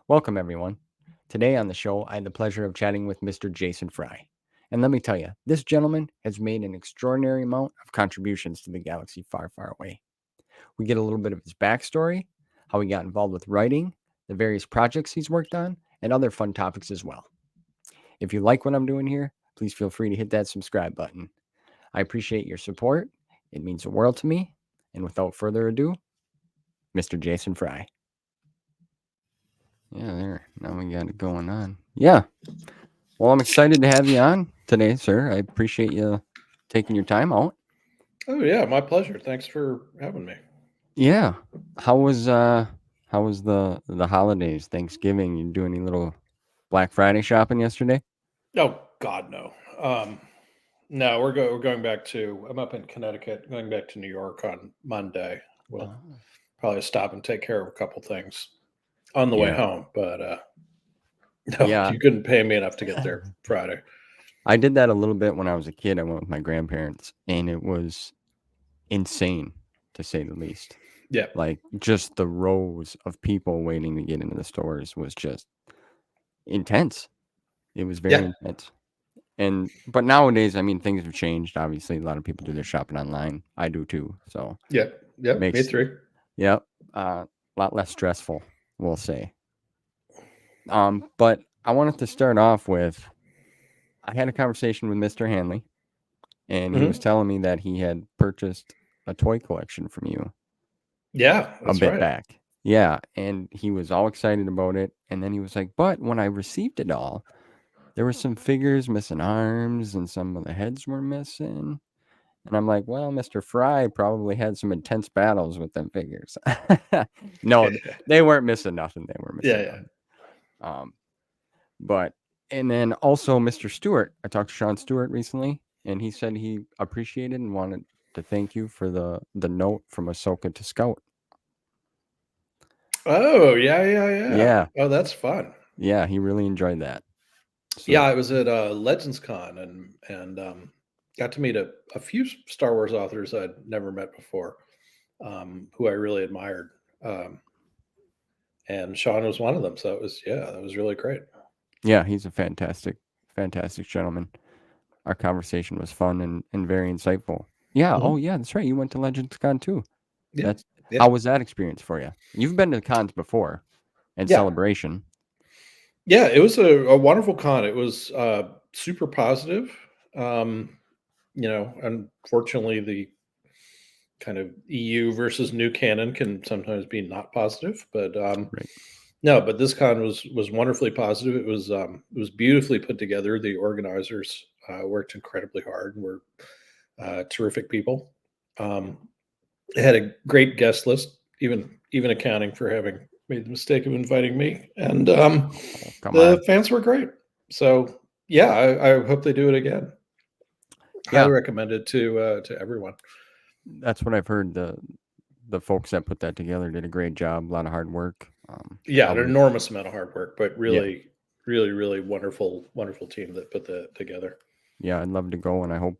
Welcome, everyone. Today on the show, I had the pleasure of chatting with Mr. Jason Fry. And let me tell you, this gentleman has made an extraordinary amount of contributions to the galaxy far, far away. We get a little bit of his backstory, how he got involved with writing, the various projects he's worked on, and other fun topics as well. If you like what I'm doing here, please feel free to hit that subscribe button. I appreciate your support. It means the world to me. And without further ado, Mr. Jason Fry. Yeah, there. Now we got it going on. Yeah. Well, I'm excited to have you on today, sir. I appreciate you taking your time out. Oh yeah, my pleasure. Thanks for having me. Yeah. How was the holidays, Thanksgiving? You do any little Black Friday shopping yesterday? Oh God, no. No, we're going back to. I'm up in Connecticut, going back to New York on Monday. We'll Oh. probably stop and take care of a couple things on the way Yeah. home. But no, Yeah. you couldn't pay me enough to get there Friday. I did that a little bit when I was a kid. I went with my grandparents and it was insane to say the least. Yeah, Like just the rows of people waiting to get into the stores was just intense. It was very yeah, intense. But nowadays, I mean, things have changed. Obviously, a lot of people do their shopping online. I do too. So yeah, yep. Me makes three. yep a lot less stressful, we'll say. But I wanted to start off with I had a conversation with Mr. Hanley, and he was Hmm. telling me that he had purchased a toy collection from you Yeah, a that's bit right. back. Yeah, and he was all excited about it. And then he was like, "But when I received it all, there were some figures missing arms, and some of the heads were missing." And I'm like, well, Mr. Fry probably had some intense battles with them figures. No, they weren't missing nothing. They weren't Yeah, missing yeah. nothing. Um, but and then also Mr. Stewart. I talked to Sean Stewart recently, and he said he appreciated and wanted to thank you for the note from Ahsoka to Scout. Oh yeah, yeah, yeah. Yeah, Oh, that's fun. yeah, he really enjoyed that. Yeah, So I was at Legends Con and got to meet a few Star Wars authors I'd never met before, who I really admired. Um, and Sean was one of them. So it was that was really great. yeah, he's a fantastic, fantastic gentleman. Our conversation was fun and very insightful. Yeah. Oh, Hmm. yeah. That's right. You went to Legends Con too. Yeah, That's yeah, how was that experience for you? You've been to cons before and yeah, celebration. yeah. It was a wonderful con. It was super positive. Um, Unfortunately, the kind of EU versus new canon can sometimes be not positive, but Right. no, but this con was wonderfully positive. It was beautifully put together. The organizers worked incredibly hard and were terrific people. Um, they had a great guest list, even accounting for having made the mistake of inviting me. And Oh, come the on. fans were great. So yeah, I hope they do it again. Highly Yeah, recommend it to everyone. that's what I've heard. The folks that put that together did a great job. A lot of hard work. Yeah, I an was enormous amount of hard work, but yeah, really, really, really wonderful team that put that together. yeah. I'd love to go, and I hope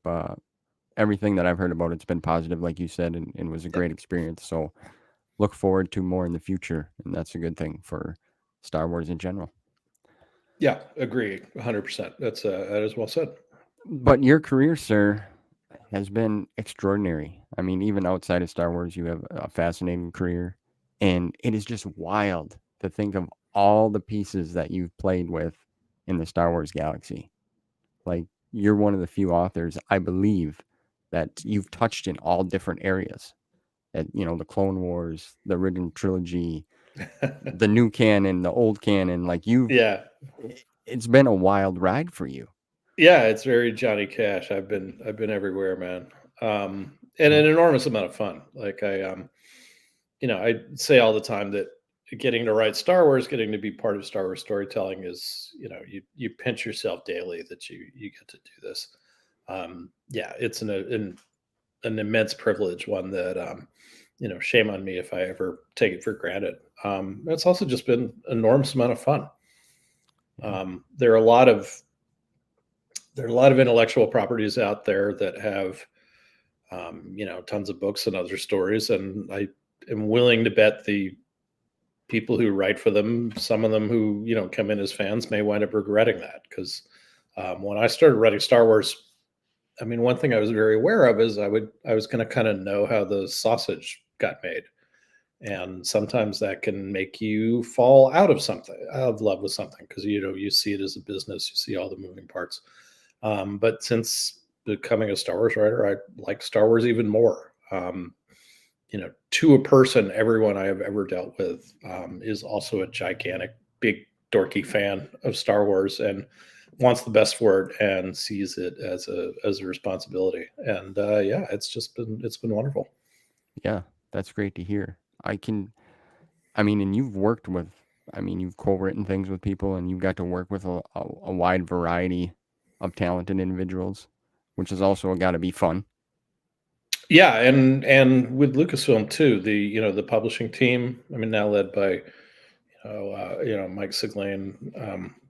everything that I've heard about it's been positive, like you said, and was a Yep. great experience. So look forward to more in the future, and that's a good thing for Star Wars in general. Yeah, agree, 100%. That is well said. But your career, sir, has been extraordinary. I mean, even outside of Star Wars, you have a fascinating career. And it is just wild to think of all the pieces that you've played with in the Star Wars galaxy. Like, you're one of the few authors, I believe, that you've touched in all different areas. The Clone Wars, the original trilogy, the new canon, the old canon. Like, Yeah, it's been a wild ride for you. yeah, it's very Johnny Cash. I've been everywhere, man, and an enormous amount of fun. Like I say all the time that getting to write Star Wars, getting to be part of Star Wars storytelling is, you pinch yourself daily that you get to do this. Yeah, it's an immense privilege, one that shame on me if I ever take it for granted. It's also just been an enormous amount of fun. Yeah. There are a lot of intellectual properties out there that have tons of books and other stories, and I am willing to bet the people who write for them, some of them who, come in as fans may wind up regretting that. Because when I started writing Star Wars, I mean, one thing I was very aware of is I was going to kind of know how the sausage got made. And sometimes that can make you fall out of love with something, because you see it as a business, you see all the moving parts. But since becoming a Star Wars writer, I like Star Wars even more. To a person, everyone I have ever dealt with is also a gigantic, big, dorky fan of Star Wars and wants the best for it and sees it as a responsibility. And yeah, it's been wonderful. Yeah, that's great to hear. I mean, and you've worked with, I mean, you've co-written things with people, and you've got to work with a wide variety of talented individuals, which has also got to be fun. Yeah, and with Lucasfilm too, the publishing team. I mean, now led by Mike Siglane,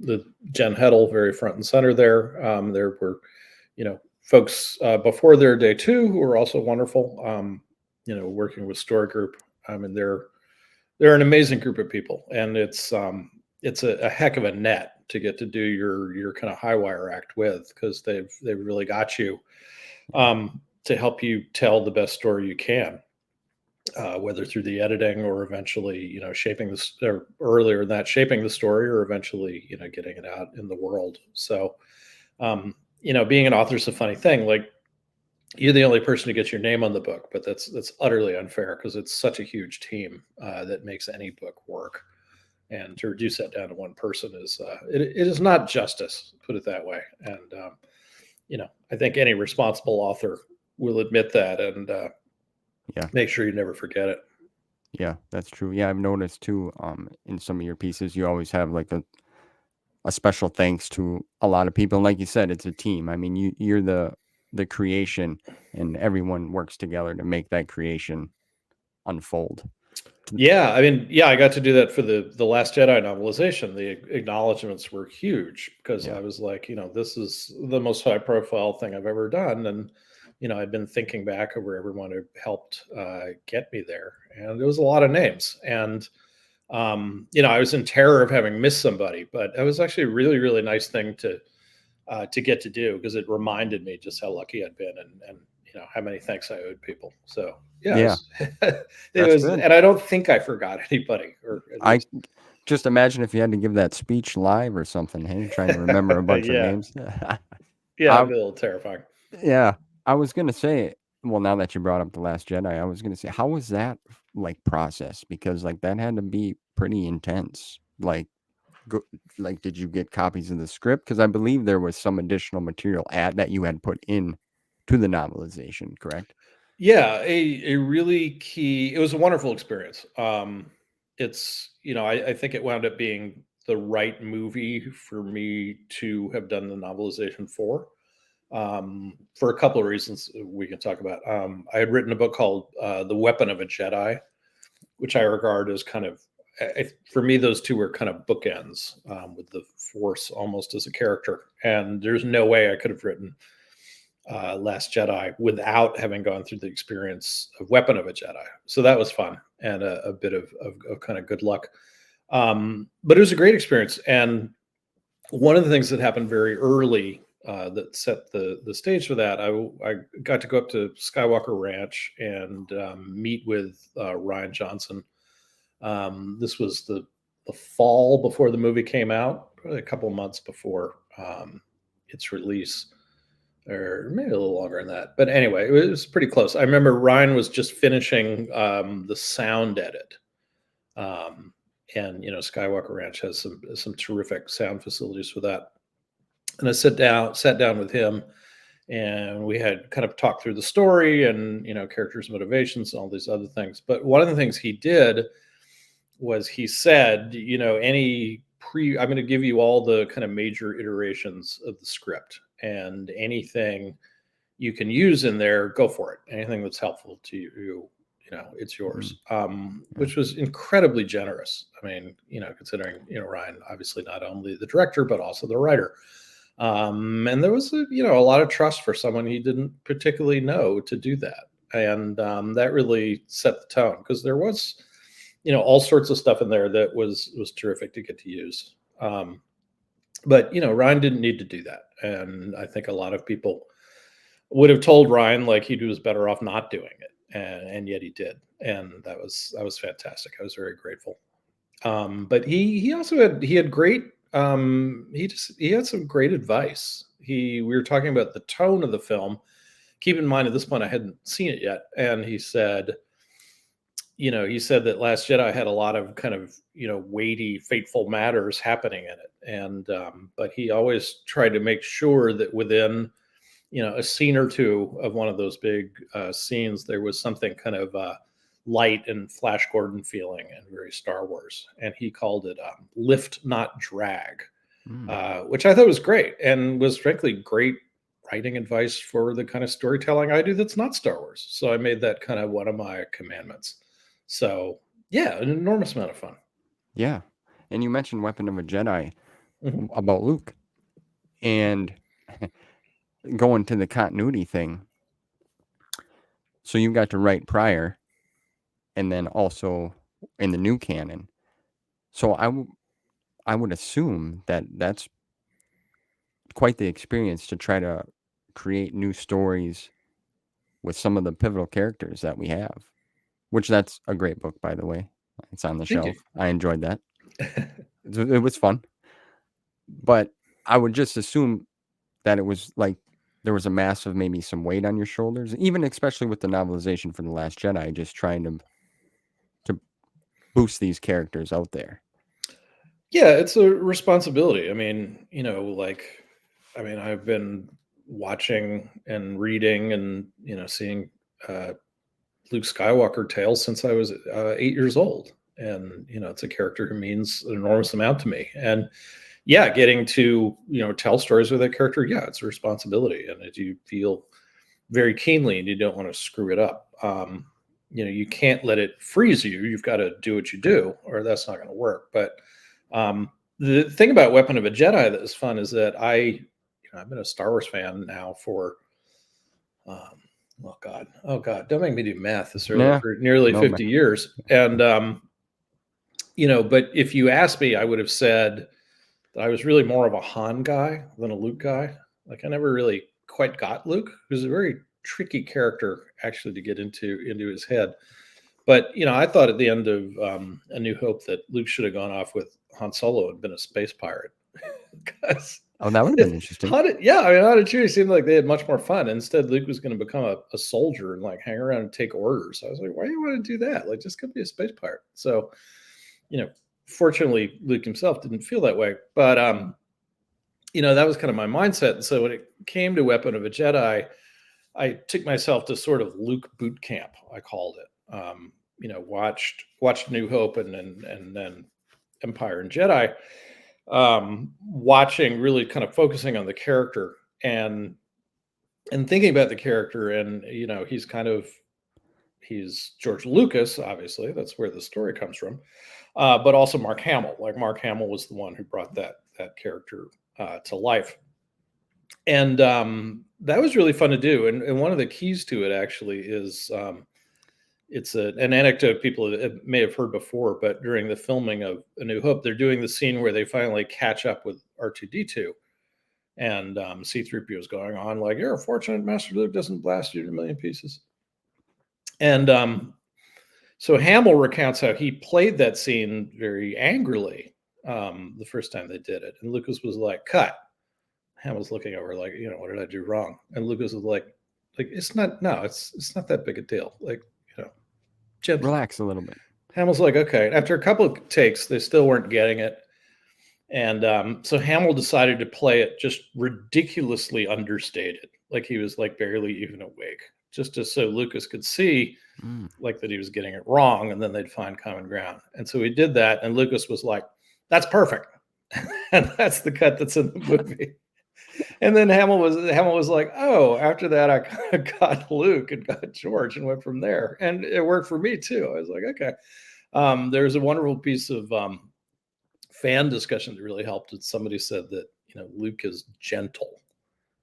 the Jen Heddle, very front and center there. There were folks before their day too who were also wonderful. Working with Story Group. I mean, they're an amazing group of people, and it's a heck of a net to get to do your kind of high wire act with, because they've really got you to help you tell the best story you can, whether through the editing or eventually, shaping this, or earlier than that, shaping the story, or eventually, getting it out in the world. So, being an author is a funny thing. Like, you're the only person who gets your name on the book, but that's utterly unfair, because it's such a huge team that makes any book work. And to reduce that down to one person is it is not justice, put it that way. And I think any responsible author will admit that, and Yeah, make sure you never forget it. yeah, that's true. Yeah, I've noticed too. In some of your pieces, you always have like a special thanks to a lot of people. And like you said, it's a team. I mean, you're the creation, and everyone works together to make that creation unfold. Yeah, I mean, yeah, I got to do that for the Last Jedi novelization. The acknowledgments were huge, because Yeah, I was like, this is the most high profile thing I've ever done, and I'd been thinking back over everyone who helped get me there, and there was a lot of names, and I was in terror of having missed somebody, but it was actually a really, really nice thing to get to do, because it reminded me just how lucky I'd been, and how many thanks I owed people. So yeah, yeah, it that's was, good. and I don't think I forgot anybody, or at I least just imagine if you had to give that speech live or something. Hey, trying to remember a bunch of yeah, names. yeah, I it'd be a little terrifying. Yeah, I was gonna say, well, now that you brought up The Last Jedi, I was gonna say, how was that like process? Because like that had to be pretty intense. Go, like, did you get copies of the script? Because I believe there was some additional material that you had put in to the novelization, correct? Yeah, a really key. It was a wonderful experience. It's I think it wound up being the right movie for me to have done the novelization for a couple of reasons we can talk about. I had written a book called "The Weapon of a Jedi," which I regard as kind of, for me, those two were kind of bookends, with the Force almost as a character. And there's no way I could have written Last Jedi without having gone through the experience of Weapon of a Jedi. So that was fun, and a bit of kind of good luck. But it was a great experience. And one of the things that happened very early that set the stage for that, I got to go up to Skywalker Ranch and meet with Ryan Johnson. This was the fall before the movie came out, probably a couple of months before its release, or maybe a little longer than that. But anyway, it was pretty close. I remember Ryan was just finishing the sound edit. Um, and Skywalker Ranch has some terrific sound facilities for that. And I sat down with him, and we had kind of talked through the story and characters' motivations and all these other things. But one of the things he did was he said, I'm going to give you all the kind of major iterations of the script, and anything you can use in there, go for it. Anything that's helpful to you, it's yours. Mm, yeah, Which was incredibly generous. I mean, considering, Ryan, obviously not only the director, but also the writer. And there was a lot of trust for someone he didn't particularly know to do that. And that really set the tone, because there was, all sorts of stuff in there that was terrific to get to use. But Ryan didn't need to do that, and I think a lot of people would have told Ryan like he was better off not doing it, and yet he did, and that was fantastic. I was very grateful. But he also had great he had some great advice. We were talking about the tone of the film. Keep in mind at this point I hadn't seen it yet, and he said that Last Jedi had a lot of kind of weighty, fateful matters happening in it, and but he always tried to make sure that within a scene or two of one of those big scenes, there was something kind of light and Flash Gordon feeling and very Star Wars, and he called it lift, not drag, which I thought was great and was frankly great writing advice for the kind of storytelling I do that's not Star Wars. So I made that kind of one of my commandments. So yeah, an enormous amount of fun. Yeah. And you mentioned Weapon of a Jedi Mhm. about Luke. And going to the continuity thing. So you got to write prior and then also in the new canon. So I would assume that that's quite the experience to try to create new stories with some of the pivotal characters that we have, which that's a great book, by the way. It's on the Thank you. shelf. I enjoyed that. It was fun. But I would just assume that it was like there was a massive, maybe some weight on your shoulders, even especially with the novelization for The Last Jedi, just trying to boost these characters out there. Yeah, it's a responsibility. I mean, I've been watching and reading and seeing uh, Luke Skywalker tales since I was 8 years old, and it's a character who means an enormous amount to me. And yeah, getting to tell stories with that character, yeah, it's a responsibility, and you feel very keenly, and you don't want to screw it up. You can't let it freeze you. You've got to do what you do, or that's not going to work. But the thing about Weapon of a Jedi that is fun is that I've been a Star Wars fan now for um, oh God, don't make me do math this early, Yeah. for nearly No, 50 years. And but if you asked me, I would have said that I was really more of a Han guy than a Luke guy. Like I never really quite got Luke. He was a very tricky character actually to get into his head. But I thought at the end of A New Hope that Luke should have gone off with Han Solo and been a space pirate. Because oh, that would have been interesting. yeah, I mean, how did you seem like they had much more fun? Instead, Luke was going to become a soldier and like hang around and take orders. I was like, why do you want to do that? Like, just go be a space pirate. So, fortunately, Luke himself didn't feel that way. But that was kind of my mindset. And so when it came to Weapon of a Jedi, I took myself to sort of Luke boot camp, I called it. Watched New Hope and then Empire and Jedi, watching, really kind of focusing on the character and thinking about the character. And he's George Lucas, obviously that's where the story comes from, but also Mark Hamill. Like Mark Hamill was the one who brought that character to life, and that was really fun to do. And one of the keys to it actually is it's an anecdote people may have heard before, but during the filming of A New Hope, they're doing the scene where they finally catch up with R2D2, and C-3PO is going on like, "You're a fortunate Master Luke doesn't blast you to a million pieces." And so Hamill recounts how he played that scene very angrily the first time they did it, and Lucas was like, "Cut." Hamill's looking over like, "What did I do wrong?" And Lucas was like, it's not, no, it's not that big a deal. Like, gently. Relax a little bit. Hamill's like, okay. After a couple of takes, they still weren't getting it. And so Hamill decided to play it just ridiculously understated, like he was like barely even awake, just so Lucas could see like that he was getting it wrong, and then they'd find common ground. And so he did that, and Lucas was like, "That's perfect," and that's the cut that's in the movie. And then Hamill was like, "Oh, after that, I kind of got Luke and got George and went from there, and it worked for me too." I was like, "Okay." There's a wonderful piece of fan discussion that really helped. And somebody said that Luke is gentle.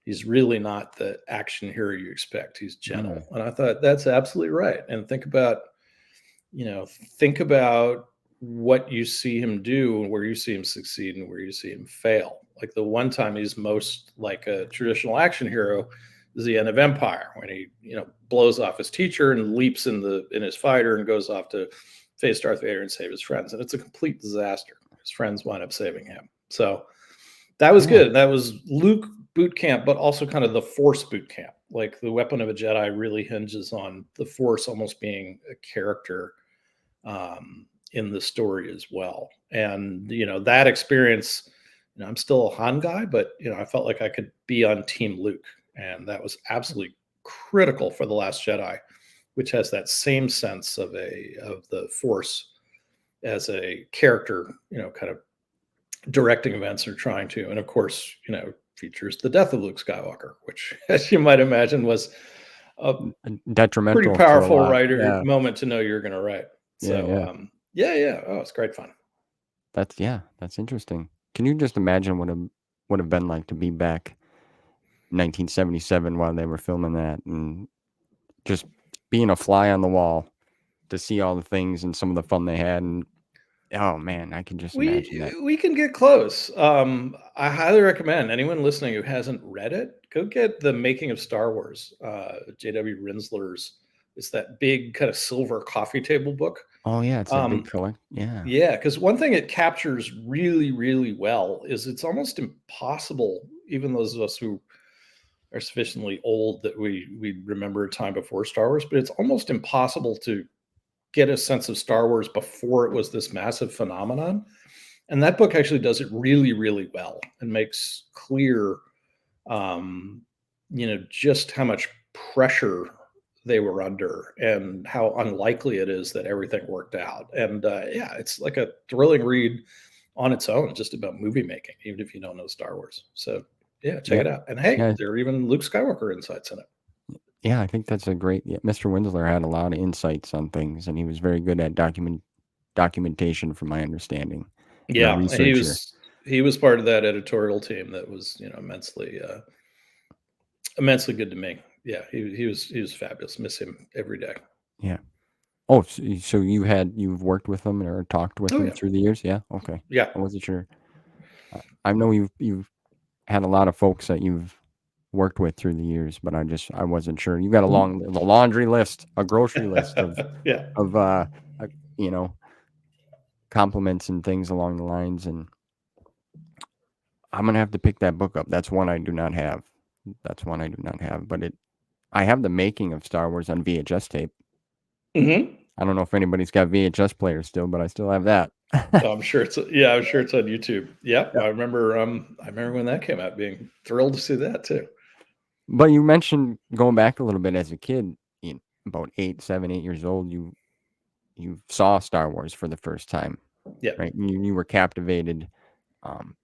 He's really not the action hero you expect. He's gentle, and I thought that's absolutely right. And think about think about what you see him do and where you see him succeed and where you see him fail. Like the one time he's most like a traditional action hero is the end of Empire, when he, blows off his teacher and leaps in his fighter and goes off to face Darth Vader and save his friends. And it's a complete disaster. His friends wind up saving him. So that was Yeah. good. That was Luke boot camp, but also kind of the Force boot camp. Like the Weapon of a Jedi really hinges on the Force almost being a character in the story as well. And that experience. I'm still a Han guy, but I felt like I could be on Team Luke, and that was absolutely critical for the Last Jedi, which has that same sense of the Force as a character, kind of directing events or trying to, and of course, features the death of Luke Skywalker, which, as you might imagine, was a pretty Detrimental for a powerful lot. writer Yeah. moment to know you're going to write. Yeah. So, Yeah. yeah. Oh, it's great fun. That's interesting. Can you just imagine what it would have been like to be back 1977 while they were filming that, and just being a fly on the wall to see all the things and some of the fun they had? And oh man, I can just imagine that. We can get close. I highly recommend anyone listening who hasn't read it, go get The Making of Star Wars. J.W. Rinsler's. It's that big kind of silver coffee table book. Oh yeah, it's that big Um, color. Yeah. yeah, because one thing it captures really, really well is it's almost impossible, even those of us who are sufficiently old that we remember a time before Star Wars, but it's almost impossible to get a sense of Star Wars before it was this massive phenomenon. And that book actually does it really, really well and makes clear, just how much pressure they were under and how unlikely it is that everything worked out. And yeah, it's like a thrilling read on its own, just about movie making, even if you don't know Star Wars. So yeah, check Yeah. it out. And hey, Yeah. there are even Luke Skywalker insights in it. Yeah, I think that's a great. Yeah, Mr. Winsler had a lot of insights on things, and he was very good at documentation, from my understanding, and a Yeah, researcher. he was part of that editorial team that was immensely good to me. Yeah, he was fabulous. Miss him every day. Yeah. Oh, so you've worked with him or talked with Oh him yeah, through the years? Yeah. Okay. yeah. I wasn't sure. I know you've had a lot of folks that you've worked with through the years, but I wasn't sure. You got the laundry list, a grocery list Yeah. of uh, you know compliments and things along the lines, and I'm gonna have to pick that book up. That's one I do not have. But I have The Making of Star Wars on VHS tape. Hmm. I don't know if anybody's got VHS players still, but I still have that. I'm sure it's on YouTube. Yep, Yeah. I remember when that came out, being thrilled to see that too. But you mentioned going back a little bit as a kid, about 8 years old, you saw Star Wars for the first time, Yeah. right? You were captivated.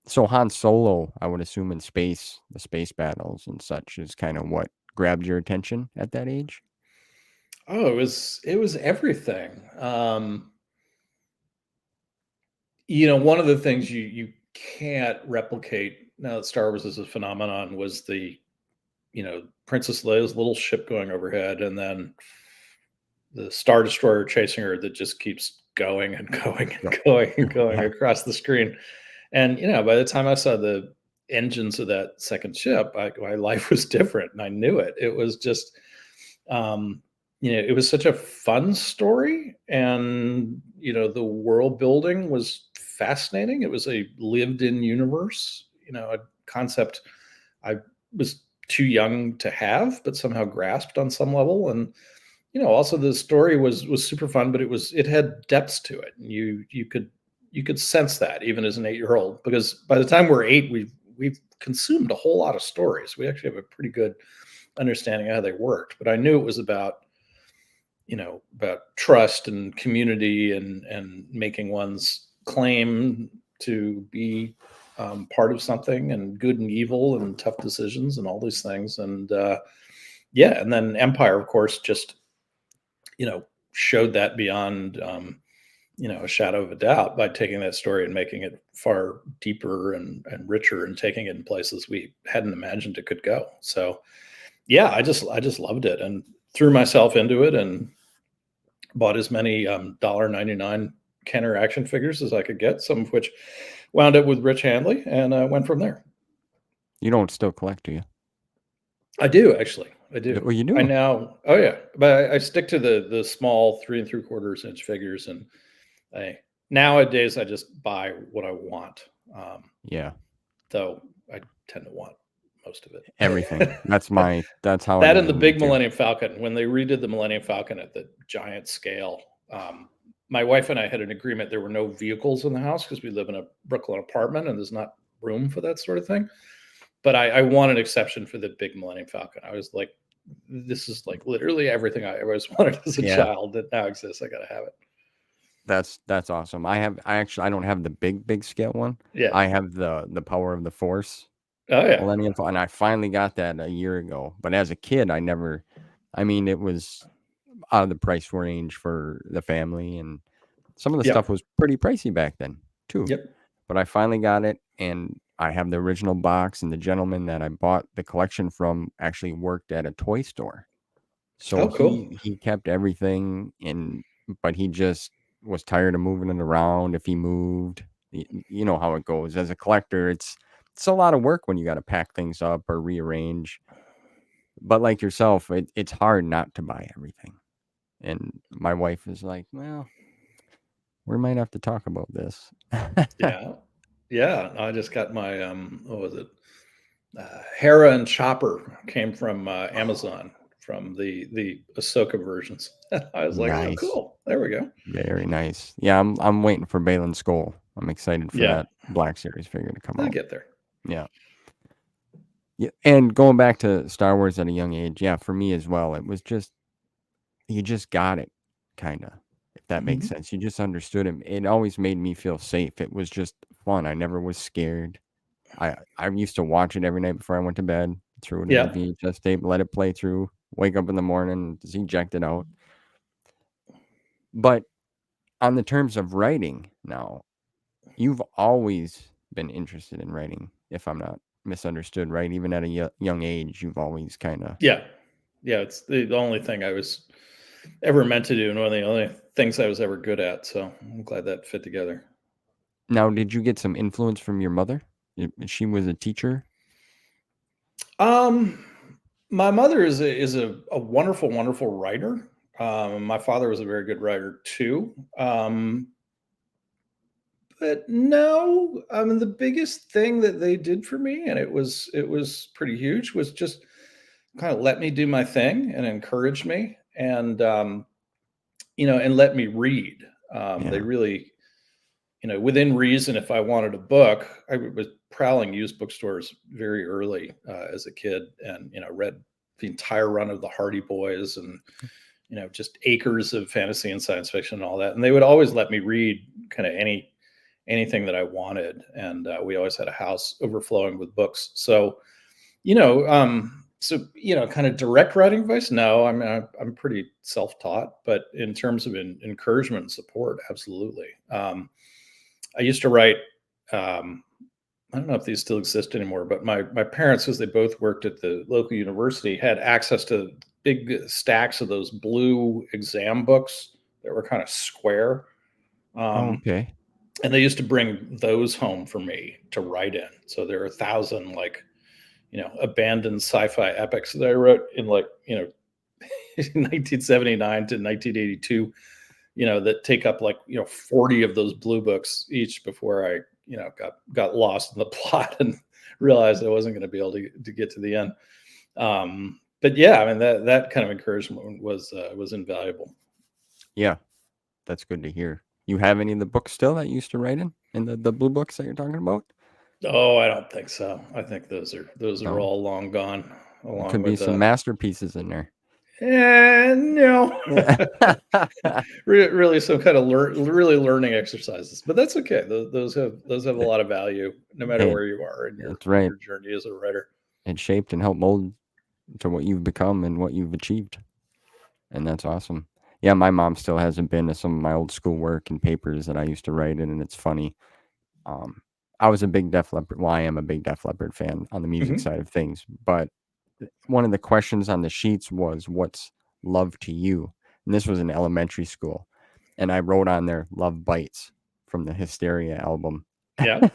So Han Solo, I would assume in space, the space battles and such is kind of what grabbed your attention at that age. Oh, it was everything. One of the things you can't replicate now that Star Wars is a phenomenon was the Princess Leia's little ship going overhead, and then the Star Destroyer chasing her that just keeps going and going Yep. and going and going Yeah. across the screen. And by the time I saw the engines of that second ship, my life was different, and I knew it. It was just, it was such a fun story, and the world building was fascinating. It was a lived-in universe, a concept I was too young to have, but somehow grasped on some level. And also the story was super fun, but it had depths to it. And you could sense that even as an 8-year-old, because by the time we're 8, we've consumed a whole lot of stories. We actually have a pretty good understanding of how they worked. But I knew it was about trust and community and making one's claim to be part of something, and good and evil and tough decisions and all these things. And yeah, and then Empire, of course, just showed that beyond a shadow of a doubt by taking that story and making it far deeper and richer, and taking it in places we hadn't imagined it could go. So yeah, I just loved it and threw myself into it, and Bought as many $1.99 Kenner action figures as I could get, some of which wound up with Rich Handley, and went from there. You don't still collect, do you? I do actually. I do. Well, you I do. now. Oh yeah, but I stick to the small 3 3/4 inch figures, and I nowadays I just buy what I want. Um, Yeah, though I tend to want most of everything. it. That's how it That is and the with me big too. Millennium Falcon, when they redid the Millennium Falcon at the giant scale, my wife and I had an agreement there were no vehicles in the house because we live in a Brooklyn apartment and there's not room for that sort of thing. But I want an exception for the big Millennium Falcon. I was like, this is like literally everything I always wanted as a Yeah, child that now exists. I gotta have it. that's awesome. I don't have the big scale one. Yeah. I have the Power of the Force Oh yeah. Millennium Falcon, and I finally got that a year ago. But as a kid, I never. I mean, it was out of the price range for the family, and some of the stuff Yep. was pretty pricey back then too. Yep. But I finally got it, and I have the original box, and the gentleman that I bought the collection from actually worked at a toy store. So Oh cool. he kept everything in, but he just was tired of moving it around if he moved. You know how it goes. As a collector, it's a lot of work when you got to pack things up or rearrange. But like yourself, it's hard not to buy everything. And my wife is like, "Well, we might have to talk about this." Yeah. Yeah. I just got my what was it? Hera and Chopper came from Amazon from the Ahsoka versions. I was like, oh, Nice. cool. There we go. Very nice. Yeah, I'm waiting for Balin Skull. I'm excited for Yeah, that Black Series figure to come I'll out. get there. Yeah. Yeah, and going back to Star Wars at a young age, yeah, for me as well, it was just you just got it, kinda, if that makes Mhm. sense. You just understood it. It always made me feel safe. It was just fun. I never was scared. I used to watch it every night before I went to bed, threw it in the Yeah, VHS tape, let it play through, wake up in the morning, just eject it out. But on the terms of writing now, you've always been interested in writing, if I'm not misunderstood, right? Even at a young age, you've always kinda. yeah, yeah. It's the only thing I was ever meant to do, and one of the only things I was ever good at. So I'm glad that fit together. Now, did you get some influence from your mother? She was a teacher? Um, my mother is a wonderful, wonderful writer. My father was a very good writer too. But no, I mean the biggest thing that they did for me, and it was pretty huge, was just kind of let me do my thing and encourage me, and and let me read. They Yeah. really, within reason, if I wanted a book, I was prowling used bookstores very early as a kid, and read the entire run of the Hardy Boys, and just acres of fantasy and science fiction and all that. And they would always let me read kind of anything that I wanted, and we always had a house overflowing with books. So kind of direct writing advice. No, I mean I'm pretty self taught, but in terms of encouragement and support, absolutely. I used to write. Um, I don't know if these still exist anymore, but my parents, because they both worked at the local university, had access to big stacks of those blue exam books that were kind of square. Oh, Um, okay. and they used to bring those home for me to write in. So there are 1,000 like abandoned sci-fi epics that I wrote in 1979 to 1982. That take up 40 of those blue books each before I got lost in the plot and realized I wasn't going to be able to get to the end. But yeah, I mean that kind of encouragement was invaluable. Yeah, that's good to hear. You have any of the books still that you used to write in the blue books that you're talking about? Oh, I don't think so. I think those are No. all long gone, There along could be with some masterpieces in there. no. Really some kind of really learning exercises, but that's okay. Those have a lot of value no matter Hey, where you are in your that's in right. your journey as a writer. It shaped and helped mold to what you've become and what you've achieved, and that's awesome. Yeah, my mom still hasn't been to some of my old schoolwork and papers that I used to write in, and it's funny. Um, I was a big Def Leppard. Well, I am a big Def Leppard fan on the music Mhm. side of things. But one of the questions on the sheets was, "What's love to you?" and this was in elementary school, and I wrote on there "Love Bites" from the Hysteria album. Yeah.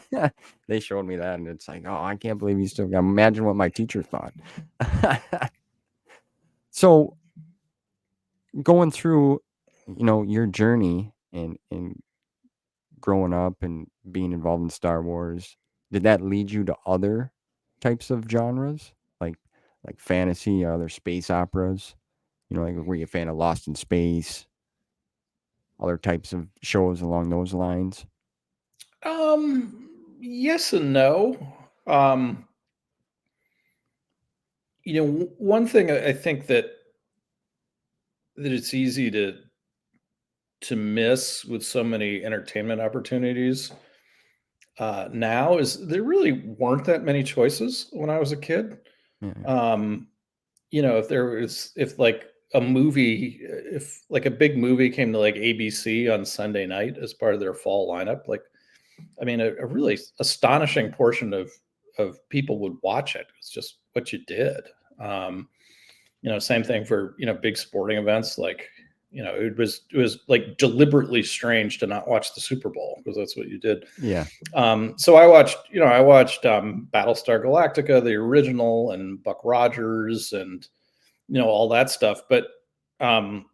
They showed me that, and it's like, oh, I can't believe you still got. Imagine what my teacher thought. So going through, your journey and growing up and being involved in Star Wars, did that lead you to other types of genres, like fantasy or other space operas? Like were you a fan of Lost in Space, other types of shows along those lines? Yes and no. Um, one thing I think that it's easy to miss with so many entertainment opportunities now is there really weren't that many choices when I was a kid. Yeah, Um, if like a movie, if like a big movie came to like ABC on Sunday night as part of their fall lineup, like I mean, a really astonishing portion of people would watch it. It's just what you did. Um, Same thing for big sporting events. Like it was like deliberately strange to not watch the Super Bowl because that's what you did. yeah. So I watched Battlestar Galactica, the original, and Buck Rogers, and all that stuff. But um,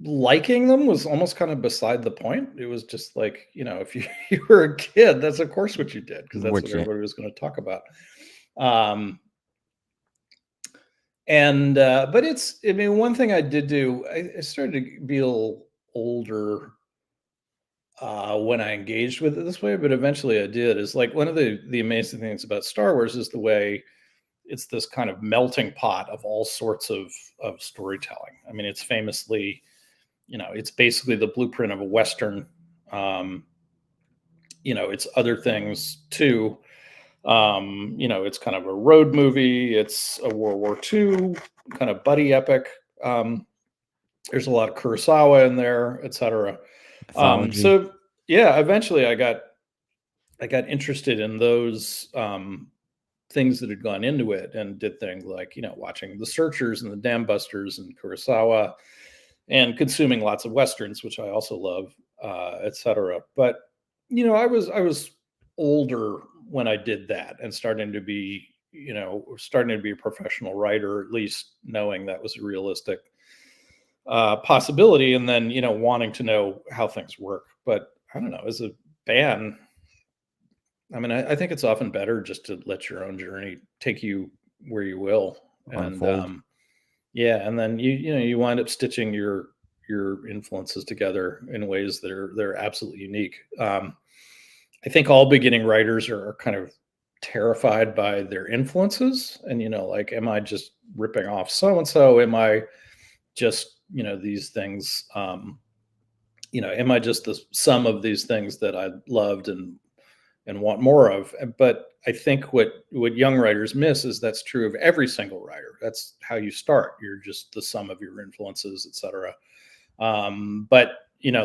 liking them was almost kind of beside the point. It was just like, if you, you were a kid, that's of course what you did because that's what Which everybody was going to talk about. Um, and but I mean, one thing I did do, I started to be a little older when I engaged with it this way, but eventually I did. Is like one of the amazing things about Star Wars is the way it's this kind of melting pot of all sorts of storytelling. I mean, it's famously, it's basically the blueprint of a Western. Um, it's other things too. It's kind of a road movie. It's a World War II kind of buddy epic. Um, there's a lot of Kurosawa in there, etc. mythology. So yeah, eventually I got interested in those things that had gone into it and did things like watching The Searchers and the Dam Busters and Kurosawa and consuming lots of westerns, which I also love, etc. But I was older when I did that and starting to be a professional writer, at least knowing that was a realistic possibility, and then wanting to know how things work. But I don't know, as a band, I mean, I think it's often better just to let your own journey take you where you will, and Unfold. yeah, and then you wind up stitching your influences together in ways that they're absolutely unique. I think all beginning writers are kind of terrified by their influences, and like, am I just ripping off so and so? Am I just these things? Am I just the sum of these things that I loved and want more of? But I think what young writers miss is that's true of every single writer. That's how you start. You're just the sum of your influences, etc. But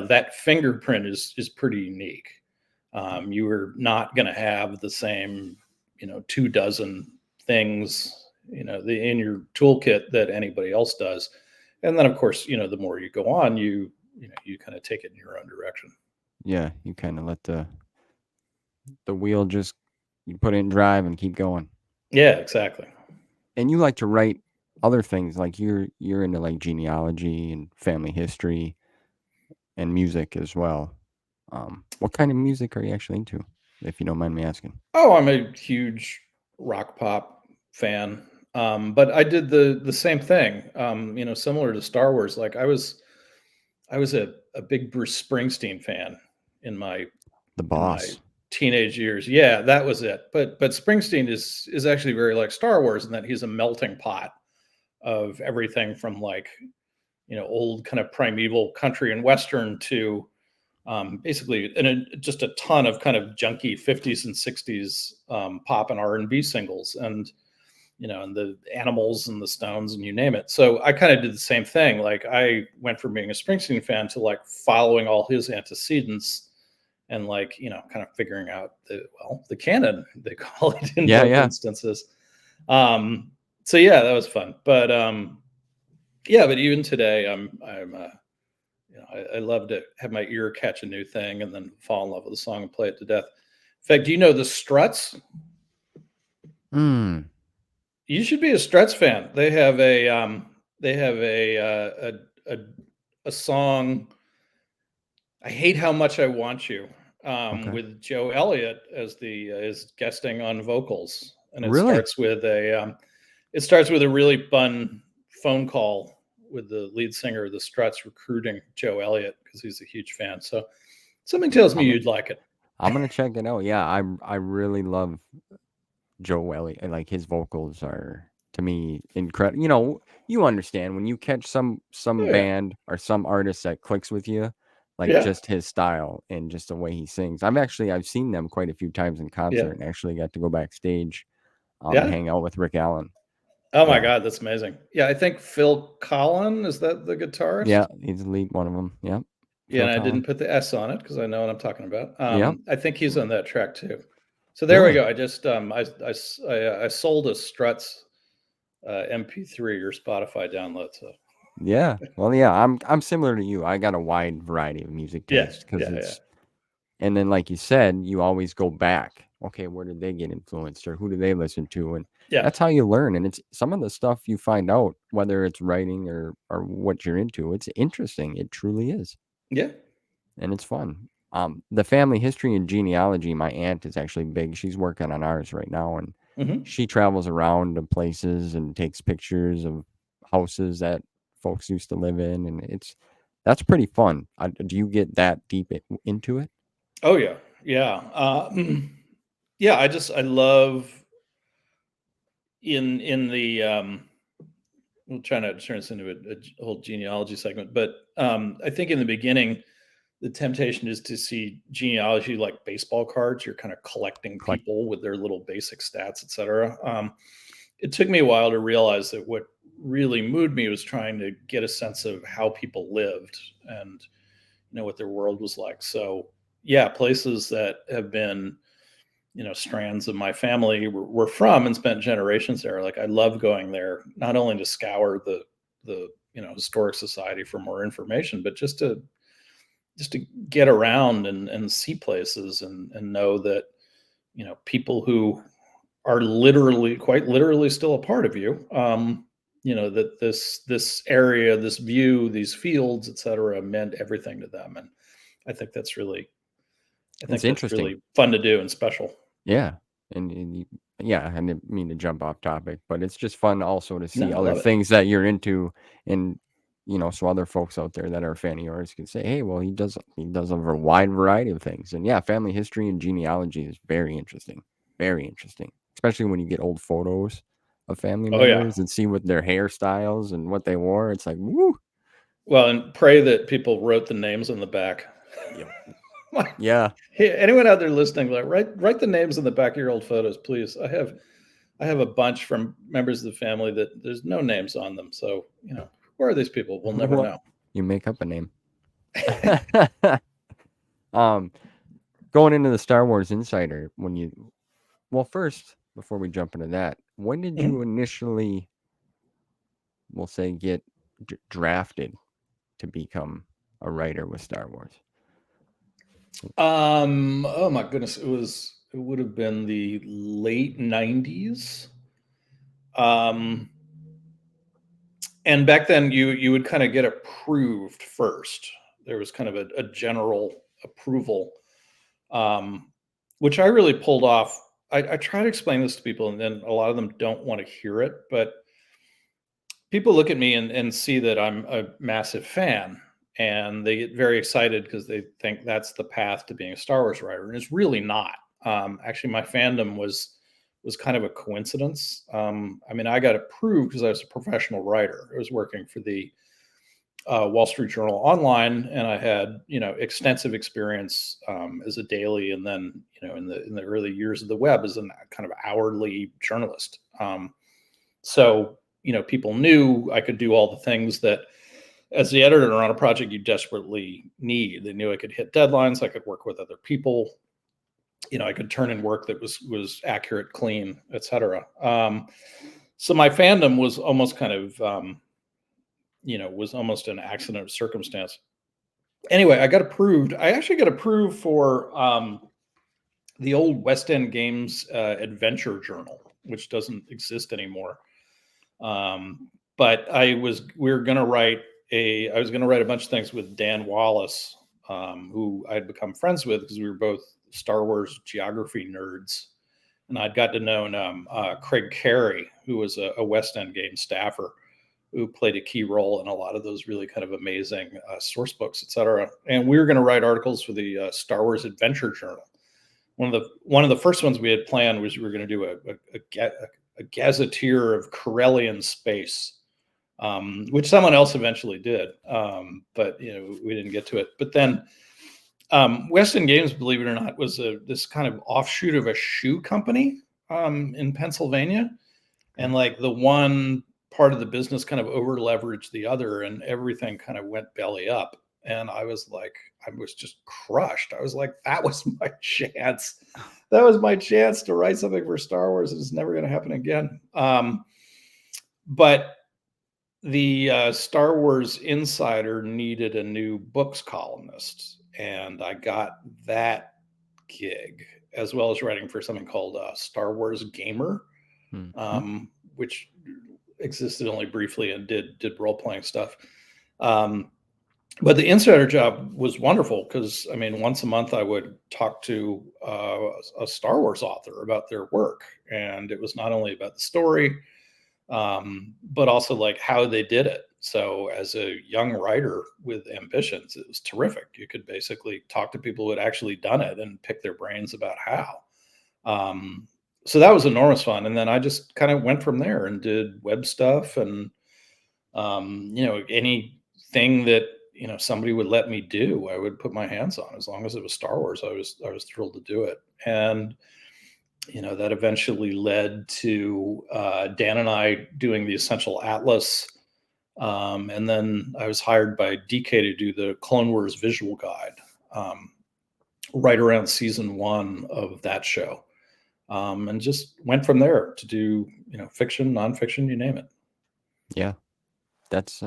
that fingerprint is pretty unique. You are not going to have the same 2 dozen things in your toolkit that anybody else does. And then of course the more you go on, you kind of take it in your own direction. Yeah, you kind of let the wheel just you put it in drive and keep going. Yeah, exactly. And you like to write other things, like you're into like genealogy and family history and music as well. What kind of music are you actually into, if you don't mind me asking? Oh, I'm a huge rock pop fan. But I did the same thing. Similar to Star Wars. Like I was a big Bruce Springsteen fan in my The in my boss. teenage years. Yeah, that was it. But Springsteen is actually very like Star Wars in that he's a melting pot of everything from like old kind of primeval country and western to basically just a ton of kind of junky 50s and 60s pop and R&B singles, and the Animals and the Stones and you name it. So I kind of did the same thing. Like I went from being a Springsteen fan to like following all his antecedents and like kind of figuring out the canon, they call it in Yeah, both yeah. instances. So yeah, that was fun. But Yeah, but even today, I love to have my ear catch a new thing and then fall in love with a song and play it to death. In fact, do you know the Struts? Hmm. You should be a Struts fan. They have a song. I hate how much I want you, Okay. with Joe Elliott as the is guesting on vocals, and Really? it starts with a really fun phone call with the lead singer of the Struts recruiting Joe Elliott because he's a huge fan. So something tells me I'm gonna you'd like it. I'm gonna check it out. Yeah, I really love Joe Elliott. And, like, his vocals are, to me, incredible. You understand when you catch some Oh yeah, band or some artist that clicks with you, like yeah, just his style and just the way he sings. I've seen them quite a few times in yeah, concert and actually got to go backstage, and yeah. hang out with Rick Allen. Oh my Yeah. God, that's amazing. Yeah, I think Phil Collin is that the Yeah, guitarist? he's the lead one of them. Yep. Yeah, Phil and I didn't Collin. put the S on it because I know what I'm talking about. Yep. I think he's on that track too. So there we Really? go. I just I sold a Struts MP3 or Spotify download. So Yeah. Well, yeah, I'm similar to you. I got a wide variety of music yeah, taste because yeah, yeah, it's and then like you said, you always go back. Okay, where did they get influenced or who do they listen to? And yeah, that's how you learn. And it's some of the stuff you find out, whether it's writing or what you're into, it's interesting. It truly is. yeah. And it's fun. The family history and genealogy, my aunt is actually big. She's working on ours right now, and Hmm. she travels around to places and takes pictures of houses that folks used to live in, and that's pretty fun. Do you get that deep into it? Oh yeah, yeah, yeah. I love in the we'll try not to turn this into a whole genealogy segment, but I think in the beginning the temptation is to see genealogy like baseball cards. You're kind of collecting Collect. people with their little basic stats, etc. It took me a while to realize that what really moved me was trying to get a sense of how people lived and what their world was like. So yeah, places that have been strands of my family were from and spent generations there. Like I love going there, not only to scour the historic society for more information, but just to get around and see places and know that people who are literally quite literally still a part of you, that this area, this view, these fields, etc., meant everything to them. And i think that's really I It's think that's interesting. really fun to do and special. Yeah, yeah, I didn't mean to jump off topic, but it's just fun also to No, see I other love it. things that you're into, and so other folks out there that are a fan of yours can say, "Hey, well, he does a wide variety of things." And yeah, family history and genealogy is very interesting, especially when you get old photos of family Oh yeah. members and see what their hairstyles and what they wore. It's like, woo, Well, and pray that people wrote the names on the back. yep, Like, yeah. hey, anyone out there listening, like write the names on the back of your old photos, please. I have a bunch from members of the family that there's no names on them. So, who are these people? We'll never What know. you make up a name. um, Going into the Star Wars Insider, well, first, before we jump into that, when did Mhm. you initially, we'll say, get drafted to become a writer with Star Wars? Oh my goodness, it would have been the late 90s. Um, and back then you would kind of get approved first. There was kind of a general approval, um, which I really pulled off. I try to explain this to people, and then a lot of them don't want to hear it. But people look at me and see that I'm a massive fan, and they get very excited because they think that's the path to being a Star Wars writer, and it's really not. Actually, my fandom was kind of a coincidence. I mean, I got approved because I was a professional writer. I was working for the Wall Street Journal online, and I had extensive experience as a daily, and then in the early years of the web as a kind of hourly journalist. So people knew I could do all the things that, as the editor on a project, you desperately need. They knew I could hit deadlines, I could work with other people, I could turn in work that was accurate, clean, etc. So my fandom was almost kind of was almost an accident of circumstance. Anyway, I got approved. I actually got approved for the old West End Games Adventure Journal, which doesn't exist anymore. But I was going to write a bunch of things with Dan Wallace, who I'd become friends with because we were both Star Wars geography nerds. And I'd got to know Craig Carey, who was a West End Game staffer, who played a key role in a lot of those really kind of amazing source books, et cetera. And we were going to write articles for the Star Wars Adventure Journal. One of the first ones we had planned was we were going to do a gazetteer of Corellian space, which someone else eventually did, but we didn't get to it. But then West End Games, believe it or not, was this kind of offshoot of a shoe company in Pennsylvania, and like the one part of the business kind of over leveraged the other, and everything kind of went belly up. And I was just crushed. I was like, that was my chance. That was my chance to write something for Star Wars. It's never going to happen again. But the Star Wars Insider needed a new books columnist, and I got that gig, as well as writing for something called Star Wars Gamer, which existed only briefly and did role-playing stuff. But the insider job was wonderful because, once a month I would talk to a Star Wars author about their work. And it was not only about the story, but also like how they did it. So as a young writer with ambitions, it was terrific. You could basically talk to people who had actually done it and pick their brains about how. So that was enormous fun. And then I just kind of went from there and did web stuff and, anything that, somebody would let me do, I would put my hands on. As long as it was Star Wars, I was thrilled to do it. And, that eventually led to Dan and I doing the Essential Atlas. And then I was hired by DK to do the Clone Wars visual guide right around season 1 of that show. And just went from there to do, fiction, nonfiction, you name it. Yeah, that's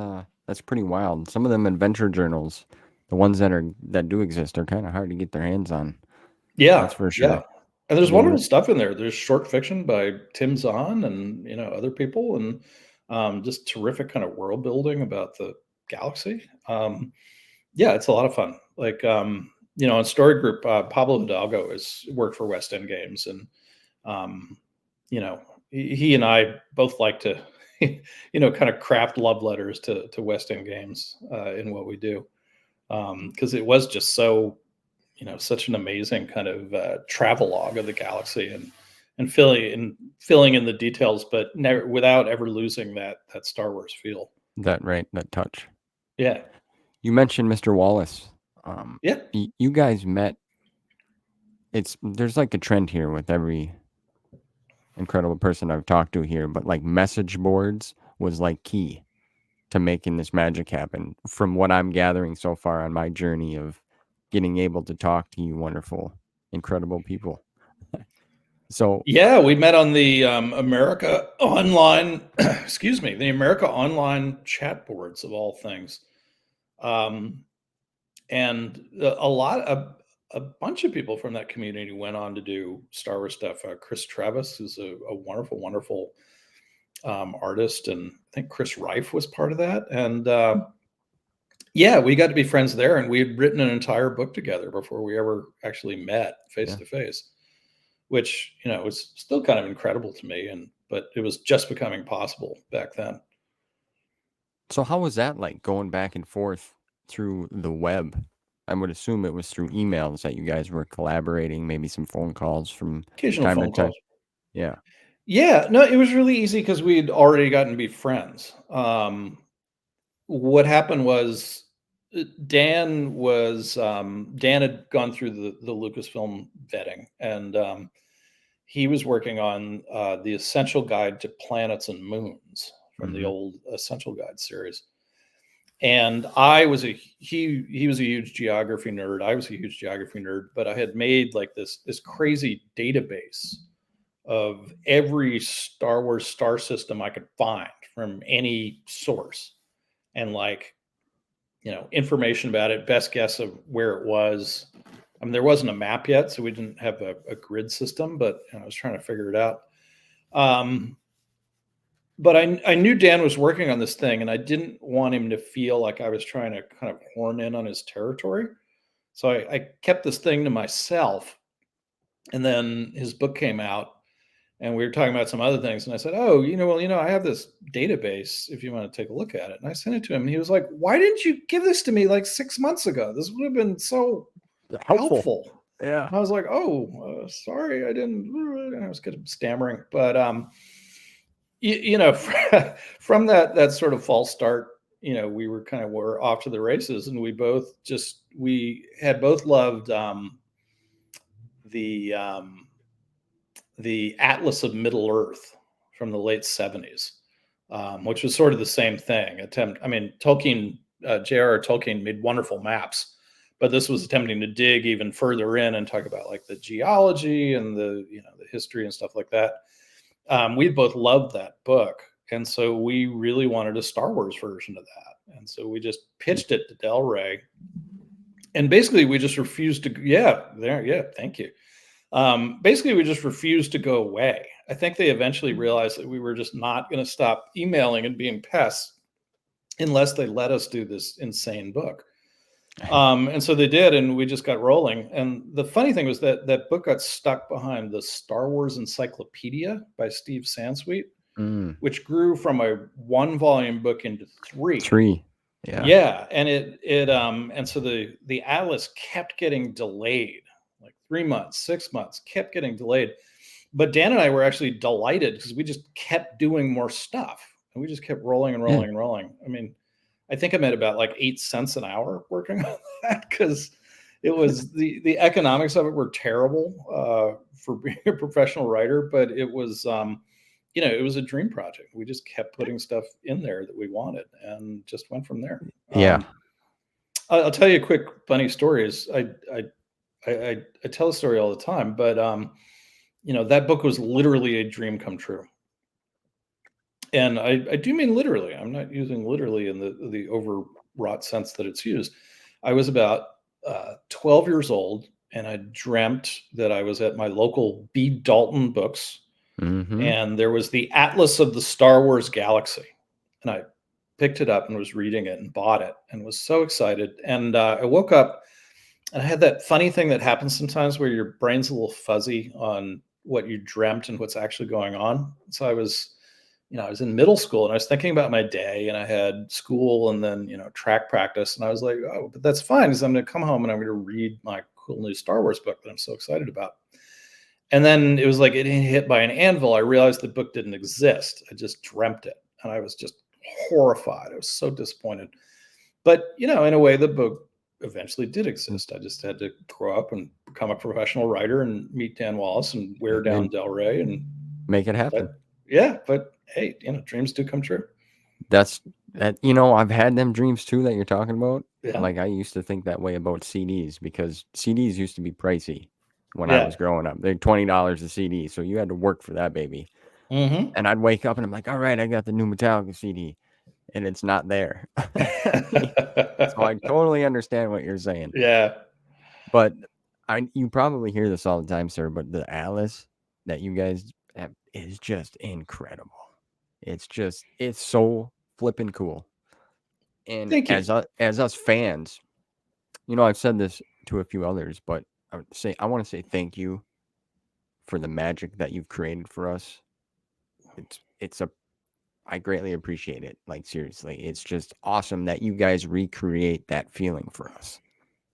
pretty wild. Some of them adventure journals, the ones that do exist, are kind of hard to get their hands on. Yeah, that's for sure. Yeah. And there's wonderful stuff in there. There's short fiction by Tim Zahn and other people, and just terrific kind of world building about the galaxy. Yeah, it's a lot of fun. Like on Story Group, Pablo Hidalgo has worked for West End Games, and he and I both like to kind of craft love letters to West End Games in what we do, because it was just so such an amazing kind of travelogue of the galaxy, and filling in the details, but never without ever losing that Star Wars feel. That touch. Yeah. You mentioned Mr. Wallace. Yeah. You guys met. There's like a trend here with every incredible person I've talked to here, but like message boards was like key to making this magic happen, from what I'm gathering so far on my journey of getting able to talk to you wonderful, incredible people. So yeah, we met on the America Online, excuse me, the America Online chat boards of all things. And a bunch of people from that community went on to do Star Wars stuff. Chris Travis is a wonderful, wonderful artist, and I think Chris Reif was part of that. And yeah, we got to be friends there, and we had written an entire book together before we ever actually met face to face, which was still kind of incredible to me. But it was just becoming possible back then. So how was that like, going back and forth through the web? I would assume it was through emails that you guys were collaborating, maybe some phone calls from Occasional time phone to time. calls. Yeah. Yeah, no, it was really easy because we'd already gotten to be friends. What happened was Dan had gone through the Lucasfilm vetting, and he was working on the Essential Guide to Planets and Moons from the old Essential Guide series. And he was a huge geography nerd. I was a huge geography nerd, but I had made like this crazy database of every Star Wars star system I could find from any source. and like, information about it, best guess of where it was. I mean, there wasn't a map yet, so we didn't have a grid system, but I was trying to figure it out. But I knew Dan was working on this thing, and I didn't want him to feel like I was trying to kind of horn in on his territory. So I kept this thing to myself. And then his book came out, and we were talking about some other things. And I said, "Oh, I have this database if you want to take a look at it." And I sent it to him. And he was like, "Why didn't you give this to me like 6 months ago? This would have been so Helpful. helpful." Yeah. And I was like, "Oh, sorry, I didn't." I was kind of stammering, but from that sort of false start, we were off to the races, and we had both loved the the Atlas of Middle Earth from the late 70s, which was sort of the same thing. I mean, J.R.R. Tolkien made wonderful maps, but this was attempting to dig even further in and talk about like the geology and the history and stuff like that. We both loved that book, and so we really wanted a Star Wars version of that, and so we just pitched it to Del Rey, and basically we just refused to. Thank you. Basically, we just refused to go away. I think they eventually realized that we were just not going to stop emailing and being pests unless they let us do this insane book. And so they did, and we just got rolling. And the funny thing was that that book got stuck behind the Star Wars Encyclopedia by Steve Sansweet, which grew from a 1-volume book into 3. 3. Yeah. Yeah, and and so the Atlas kept getting delayed, like 3 months, 6 months, kept getting delayed. But Dan and I were actually delighted because we just kept doing more stuff, and we just kept rolling and rolling and rolling. I mean, I think I made about like 8 cents an hour working on that because it was the economics of it were terrible for being a professional writer, but it was it was a dream project. We just kept putting stuff in there that we wanted and just went from there. Yeah. I'll tell you a quick funny story. I tell a story all the time, but that book was literally a dream come true. And I do mean literally. I'm not using literally in the overwrought sense that it's used. I was about 12 years old, and I dreamt that I was at my local B. Dalton Books, and there was the Atlas of the Star Wars Galaxy. And I picked it up and was reading it and bought it and was so excited. And I woke up, and I had that funny thing that happens sometimes where your brain's a little fuzzy on what you dreamt and what's actually going on. So I was in middle school, and I was thinking about my day, and I had school and then, track practice. And I was like, oh, but that's fine, because I'm going to come home and I'm going to read my cool new Star Wars book that I'm so excited about. And then it was like it hit by an anvil. I realized the book didn't exist. I just dreamt it. And I was just horrified. I was so disappointed. But, in a way, the book eventually did exist. I just had to grow up and become a professional writer and meet Dan Wallace and wear down Del Rey and make it happen. But hey, dreams do come true. That's that. I've had them dreams too that you're talking about. Yeah. Like I used to think that way about CDs because CDs used to be pricey when I was growing up. They're $20 a CD, so you had to work for that baby. Mm-hmm. And I'd wake up and I'm like, all right, I got the new Metallica CD, and it's not there. So I totally understand what you're saying. Yeah. But you probably hear this all the time, sir. But the Atlas that you guys have is just incredible. It's so flipping cool. And Thank you. as us fans, I've said this to a few others, but I want to say thank you for the magic that you've created for us. I greatly appreciate it. Like seriously, it's just awesome that you guys recreate that feeling for us.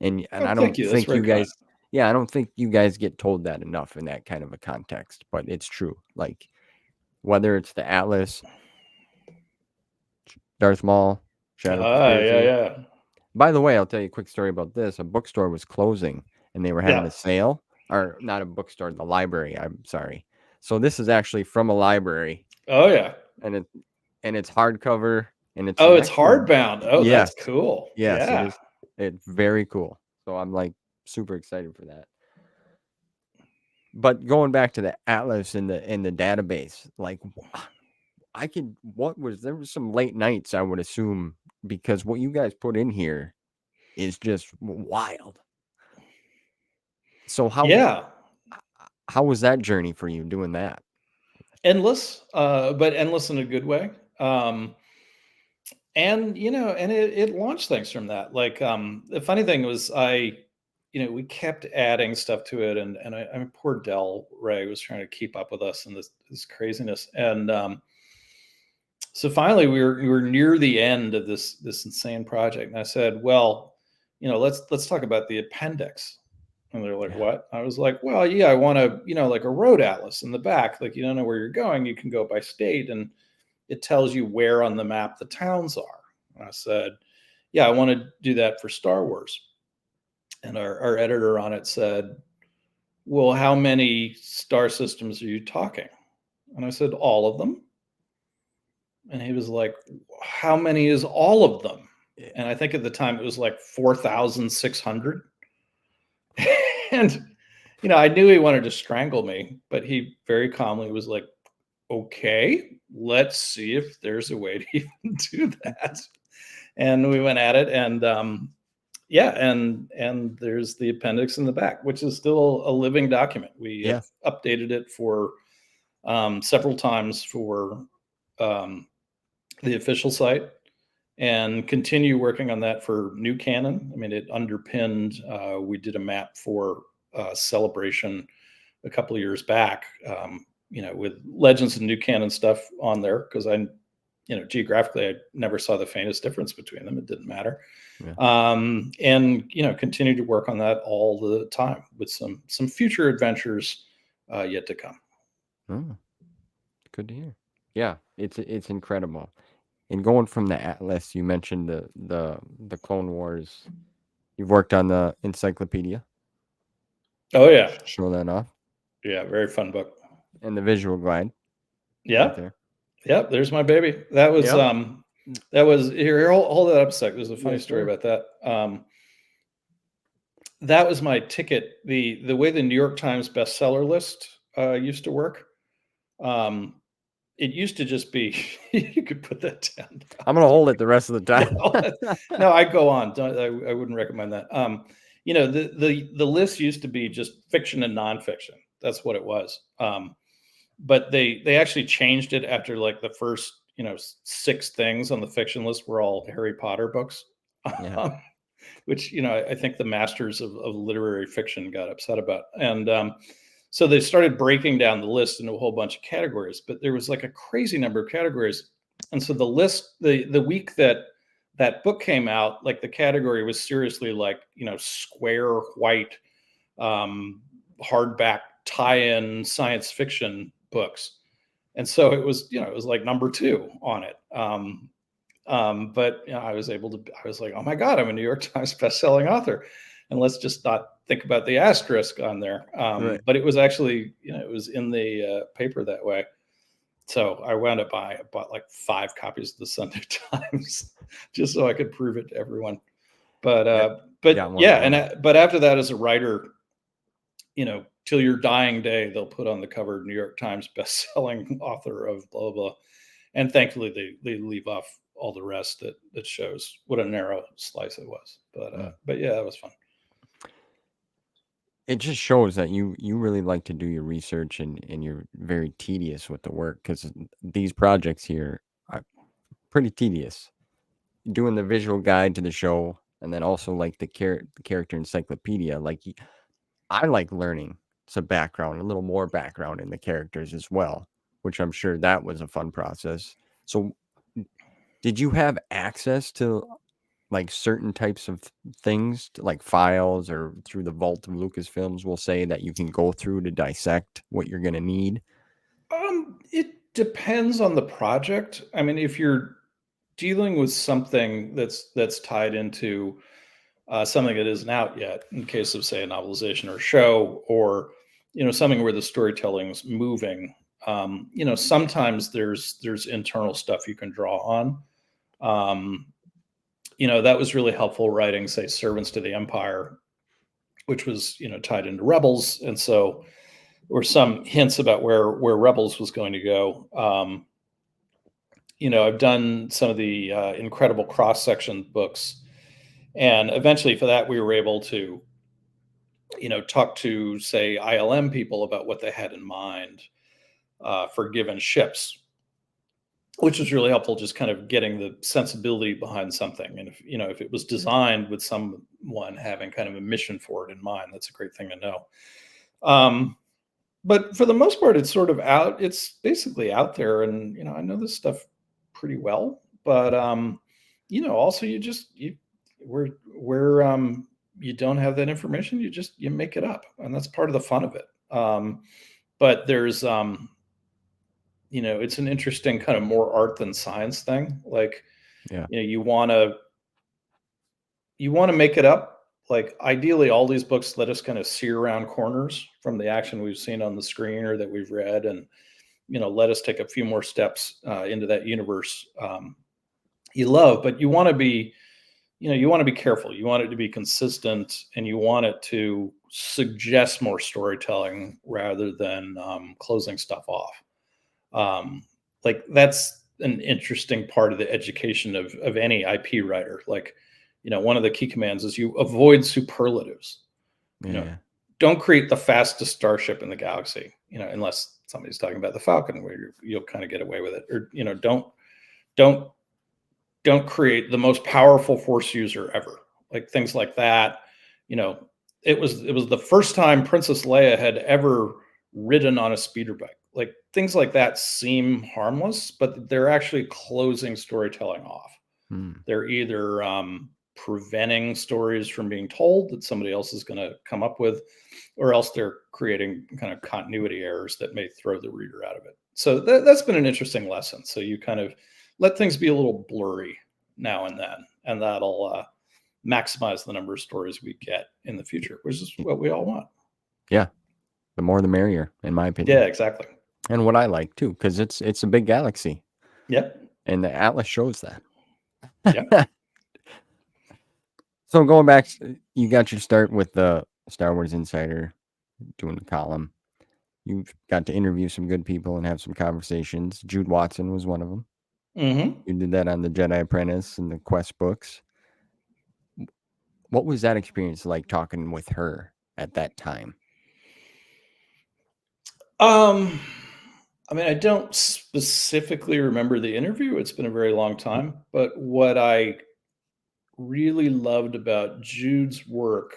And I don't Thank you. That's think very you kind. guys, yeah, I don't think you guys get told that enough in that kind of a context, but it's true. Like whether it's the Atlas, Darth Maul, Shadow Conspiracy. Yeah. By the way, I'll tell you a quick story about this. A bookstore was closing and they were having a sale, or not a bookstore, the library. I'm sorry. So this is actually from a library. Oh yeah. And it's hardcover and it's it's hardbound. Oh, yes, that's cool. Yes, Yeah. it is. It's very cool. So I'm like super excited for that. But going back to the Atlas and the database, like there was some late nights, I would assume, because what you guys put in here is just wild. So Yeah, how was that journey for you doing that? endless, but endless in a good way. And and it launched things from that. Like, the funny thing was, we kept adding stuff to it, and mean, poor Del Ray was trying to keep up with us and this craziness. And so finally, we were near the end of this insane project, and I said, well, let's talk about the appendix. And they're like, Yeah. what? I was like, well, yeah, I want to, like a road atlas in the back. Like, you don't know where you're going, you can go by state, and it tells you where on the map the towns are. And I said, yeah, I want to do that for Star Wars. And our editor on it said, well, how many star systems are you talking? And I said, all of them. And he was like, how many is all of them? Yeah. And I think at the time it was like 4,600. And, I knew he wanted to strangle me, but he very calmly was like, okay, let's see if there's a way to even do that. And we went at it, and yeah, and there's the appendix in the back, which is still a living document. We Yeah. have updated it for several times for the official site, and continue working on that for new canon. I mean, it underpinned. We did a map for Celebration a couple of years back, with Legends and new canon stuff on there, because geographically, I never saw the faintest difference between them. It didn't matter. Yeah. And continue to work on that all the time with some future adventures yet to come. Oh, good to hear. Yeah, it's incredible. And going from the Atlas, you mentioned the Clone Wars. You've worked on the encyclopedia. Oh yeah, Show that off. yeah, very fun book. And the visual guide right Yeah, there. yeah. There's my baby. That was Yep. here. Hold that up a sec. There's a funny Yes, story sir. about that. That was my ticket. The way the New York Times bestseller list used to work. It used to just be you could put that down. I'm gonna hold it the rest of the time. No, I go on. I wouldn't recommend that. The list used to be just fiction and nonfiction. That's what it was. But they actually changed it after like the first 6 things on the fiction list were all Harry Potter books. Yeah. Which I think the masters of literary fiction got upset about. And so they started breaking down the list into a whole bunch of categories, but there was like a crazy number of categories. And so the list, the week that book came out, like the category was seriously like square white hardback tie-in science fiction books. And so it was like number 2 on it. But I was like, oh my God, I'm a New York Times bestselling author. And let's just not think about the asterisk on there. Right. But it was actually, it was in the paper that way. So I wound up I bought like 5 copies of the Sunday Times just so I could prove it to everyone. But Yeah. but Got one yeah, of those. but after that, as a writer, till your dying day, they'll put on the cover New York Times bestselling author of blah, blah, blah. And thankfully they leave off all the rest that shows what a narrow slice it was. But yeah, that was fun. It just shows that you really like to do your research, and you're very tedious with the work, because these projects here are pretty tedious. Doing the visual guide to the show, and then also like the character encyclopedia. Like I like learning some background, a little more background in the characters as well, which I'm sure that was a fun process. So, did you have access to like certain types of things, like files or through the vault of Lucasfilms, will say that you can go through to dissect what you're going to need? It depends on the project. I mean, if you're dealing with something that's tied into something that isn't out yet, in case of say a novelization or show, or something where the storytelling's moving, sometimes there's internal stuff you can draw on. Um, that was really helpful writing, say, Servants to the Empire, which was tied into Rebels, and so or some hints about where Rebels was going to go. I've done some of the incredible cross section books, and eventually for that we were able to talk to, say, ILM people about what they had in mind for given ships, which was really helpful, just kind of getting the sensibility behind something. And if it was designed with someone having kind of a mission for it in mind, that's a great thing to know. But for the most part, it's sort of out. It's basically out there, and I know this stuff pretty well. But also where you don't have that information, you make it up, and that's part of the fun of it. But there's it's an interesting kind of more art than science thing. Like, Yeah. you want to make it up. Like, ideally, all these books let us kind of see around corners from the action we've seen on the screen or that we've read, and let us take a few more steps into that universe you love. But you want to be careful. You want it to be consistent, and you want it to suggest more storytelling rather than closing stuff off. Like, that's an interesting part of the education of any IP writer. Like, one of the key commands is you avoid superlatives. You know, Yeah. don't create the fastest starship in the galaxy, unless somebody's talking about the Falcon, where you'll kind of get away with it. Or, don't don't create the most powerful force user ever. Like, things like that. You know, it was the first time Princess Leia had ever ridden on a speeder bike. Like, things like that seem harmless, but they're actually closing storytelling off. Hmm. They're either preventing stories from being told that somebody else is going to come up with, or else they're creating kind of continuity errors that may throw the reader out of it. So that's been an interesting lesson. So you kind of let things be a little blurry now and then, and that'll maximize the number of stories we get in the future, which is what we all want. Yeah. The more the merrier, in my Yeah, opinion. exactly. And what I like too, because it's a big galaxy, Yep. and the Atlas shows that. Yep. So going back, you got your start with the Star Wars Insider, doing the column. You got to interview some good people and have some conversations. Jude Watson was one of them. Hmm. You did that on the Jedi Apprentice and the Quest books. What was that experience like, talking with her at that time? Um, I mean, I don't specifically remember the interview. It's been a very long time. But what I really loved about Jude's work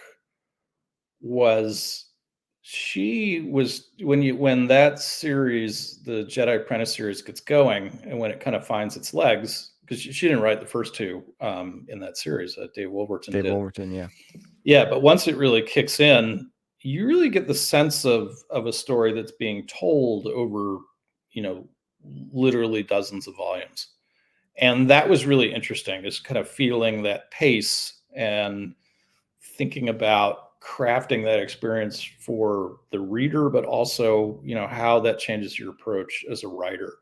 was she was when that series, the Jedi Apprentice series, gets going, and when it kind of finds its legs, because she didn't write the first two in that series, Dave Wolverton Dave did. Overton, yeah. Yeah, but once it really kicks in, you really get the sense of a story that's being told over, you know, literally dozens of volumes. And that was really interesting, is kind of feeling that pace and thinking about crafting that experience for the reader, but also, how that changes your approach as a writer.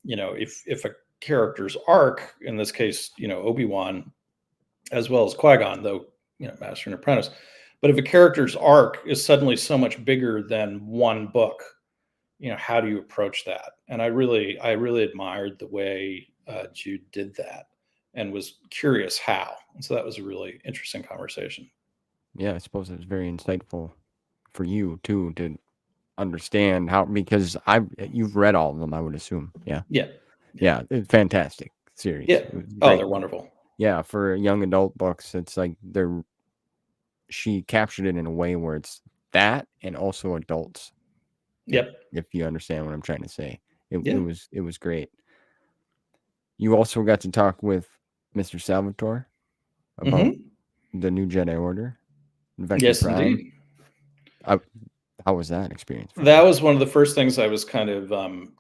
If a character's arc, in this case, Obi-Wan, as well as Qui-Gon, though, Master and Apprentice. But if a character's arc is suddenly so much bigger than one book, how do you approach that? And I really admired the way Jude did that, and was curious how. And so that was a really interesting conversation. Yeah, I suppose it was very insightful for you too to understand how, because you've read all of them, I would assume. Yeah. Yeah, yeah, Yeah, it's fantastic series. yeah. It was Oh, great. they're wonderful. Yeah, for young adult books, it's like she captured it in a way where it's that and also adults. If Yep. if you understand what I'm trying to say. It Yeah. was great. You also got to talk with Mr. Salvadore about Hmm. the new Jedi Order, Vector Yes, Prime. indeed. I, how was that experience for That you? was one of the first things I was kind of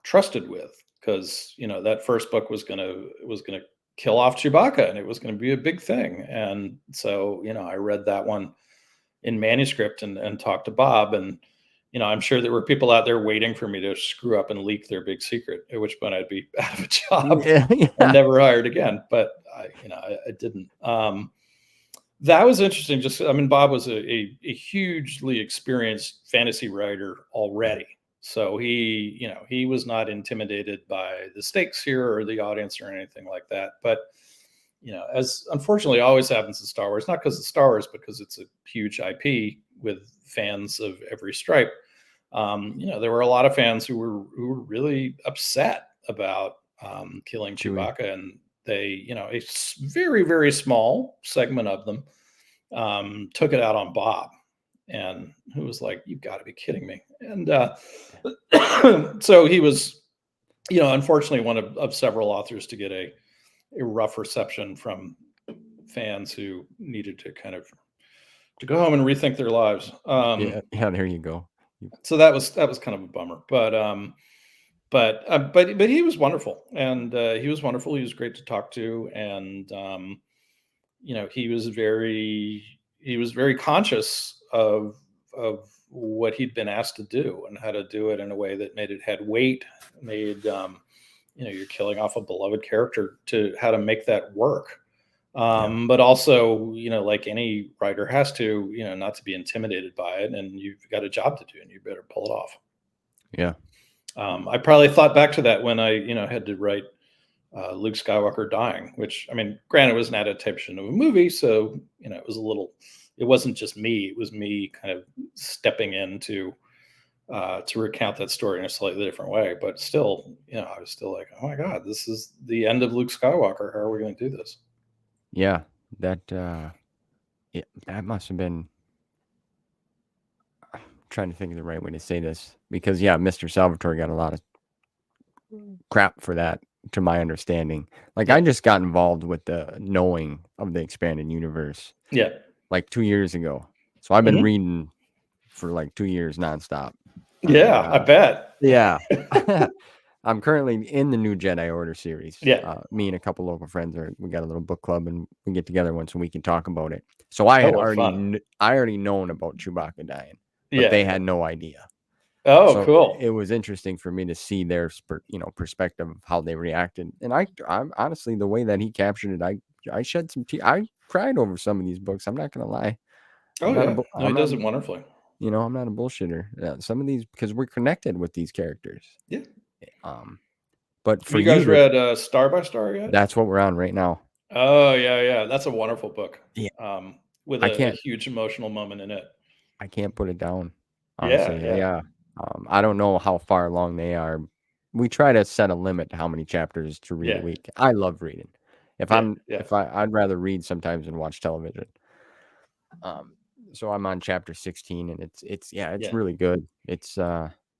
trusted with, because that first book was gonna kill off Chewbacca, and it was going to be a big thing. And so, I read that one in manuscript, and talked to Bob, and I'm sure there were people out there waiting for me to screw up and leak their big secret, at which point I'd be out of a job Yeah, and yeah, never hired again. But I didn't. That was interesting. Just, I mean, Bob was a hugely experienced fantasy writer already. So he was not intimidated by the stakes here or the audience or anything like that. But as unfortunately always happens in Star Wars, not because of Star Wars, because it's a huge IP with fans of every stripe. There were a lot of fans who were really upset about killing Chewie. Chewbacca, and they, a very, very small segment of them took it out on Bob, and who was like, "You've got to be kidding me!" And so he was, unfortunately, one of several authors to get a rough reception from fans who needed to kind of to go home and rethink their lives. Yeah, there you go. So that was kind of a bummer, but he was wonderful, and he was wonderful. He was great to talk to, and he was very conscious of what he'd been asked to do and how to do it in a way that made it had weight, made you're killing off a beloved character, to how to make that work. But also, like any writer has to, not to be intimidated by it, and you've got a job to do, and you better pull it off. Yeah. I probably thought back to that when I, had to write Luke Skywalker dying, which, I mean, granted, it was an adaptation of a movie, so it was it wasn't just me; it was me kind of stepping in to recount that story in a slightly different way. But still, I was still like, oh my god, this is the end of Luke Skywalker. How are we going to do this? Yeah, that that must have been. I'm trying to think of the right way to say this, because Mr. Salvatore got a lot of crap for that, to my understanding. Like, I just got involved with the knowing of the expanded universe Yeah. like 2 years ago. So I've been reading for like 2 years nonstop. Yeah, I bet. Yeah. I'm currently in the new Jedi Order series. Yeah. Me and a couple local friends we got a little book club, and we get together once a week and talk about it. So I had already known about Chewbacca dying, but they had no idea. Oh, So cool. it was interesting for me to see their perspective of how they reacted. And I'm honestly, the way that he captured it, I shed some tears. I cried over some of these books. I'm not gonna lie. Oh yeah, no, he does it wonderfully. I'm not a bullshitter. Some of these, because we're connected with these characters. Yeah. But for you guys read Star by Star yet? That's what we're on right now. Oh yeah, that's a wonderful book. Yeah. With a huge emotional moment in it. I can't put it down. Honestly, Yeah. I don't know how far along they are. We try to set a limit to how many chapters to read a week. I love reading. I'd rather read sometimes than watch television. So I'm on chapter 16, and it's really good. It's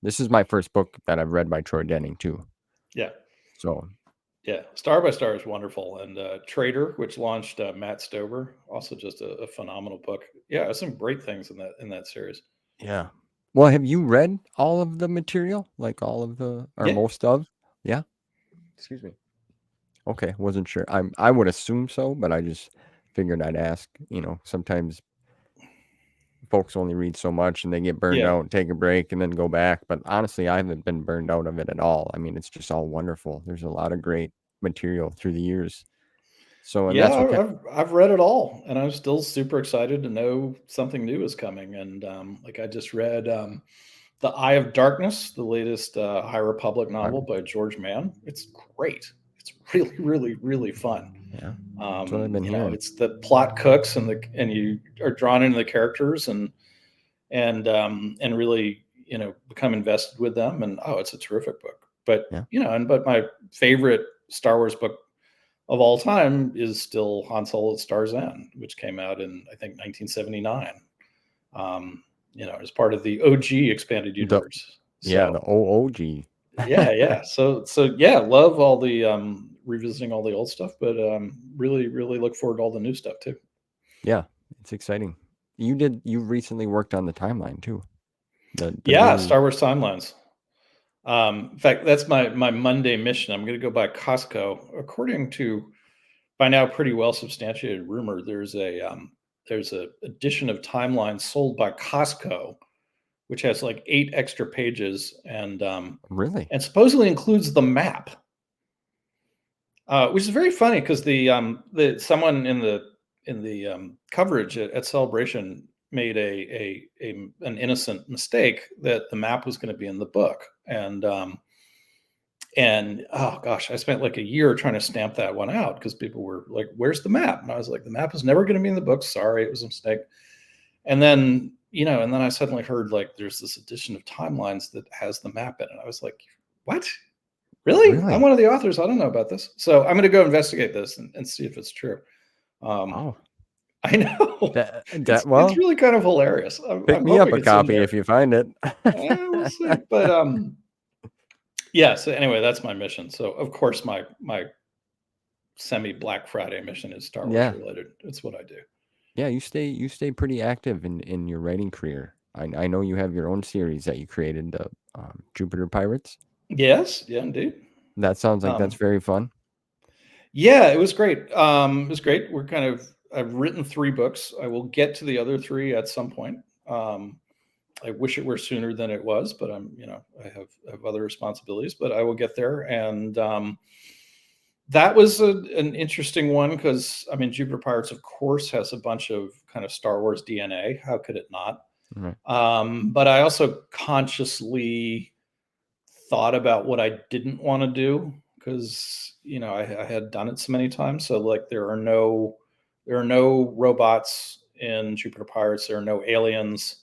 this is my first book that I've read by Troy Denning too. Yeah. So yeah, Star by Star is wonderful, and Trader, which launched Matt Stover, also just a phenomenal book. Yeah, some great things in that series. Yeah. Well, have you read all of the material? Like all of most of? Yeah. Excuse me. Okay, wasn't sure. I would assume so, but I just figured I'd ask. Sometimes folks only read so much and they get burned out, take a break, and then go back. But honestly, I haven't been burned out of it at all. I mean, it's just all wonderful. There's a lot of great material through the years. So, and that's what I've read it all, and I'm still super excited to know something new is coming. And like I just read The Eye of Darkness, the latest High Republic novel by George Mann. It's great. It's really, really, really fun. Yeah, that's what I've been hearing. It's the plot cooks, and you are drawn into the characters and really become invested with them. And it's a terrific book. But but my favorite Star Wars book of all time is still Han Solo at Star's End, which came out in, I think, 1979. As part of the OG expanded universe. The OOG. yeah. So love all the revisiting all the old stuff, but really, really look forward to all the new stuff too. Yeah, it's exciting. You recently worked on the timeline too. Star Wars timelines. In fact, that's my Monday mission. I'm going to go by Costco. According to, by now, pretty well substantiated rumor, there's a edition of Timelines sold by Costco, which has like 8 extra pages and really, and supposedly includes the map, which is very funny because the someone in the coverage at Celebration made an innocent mistake that the map was going to be in the book, and oh gosh, I spent like a year trying to stamp that one out because people were like, "Where's the map?" And I was like, "The map is never going to be in the book. Sorry, it was a mistake." And then and then I suddenly heard like there's this edition of Timelines that has the map in it. I was like, "What? Really? I'm Really? one of the authors. I don't know about this." So I'm going to go investigate this and see if it's true. Um, Wow. I know it's Well, really kind of hilarious. pick I'm me up hoping a it's in copy there. if you find it. We'll see. But yeah. So anyway, that's my mission. So of course my semi Black Friday mission is Star Wars Yeah. related. It's what I do. Yeah, you stay pretty active in your writing career. I know you have your own series that you created, the Jupiter Pirates. Yes. Yeah. Indeed. That sounds like that's Um, very fun. yeah. It was great. It was great. I've written 3 books. I will get to the other 3 at some point. Um, I wish it were sooner than it was, but I have other responsibilities, but I will get there. And that was an interesting one because I mean, Jupiter Pirates, of course, has a bunch of kind of Star Wars DNA. How could it not? Right. But I also consciously thought about what I didn't want to do because I had done it so many times. So like there are no robots in Jupiter Pirates. There are no aliens.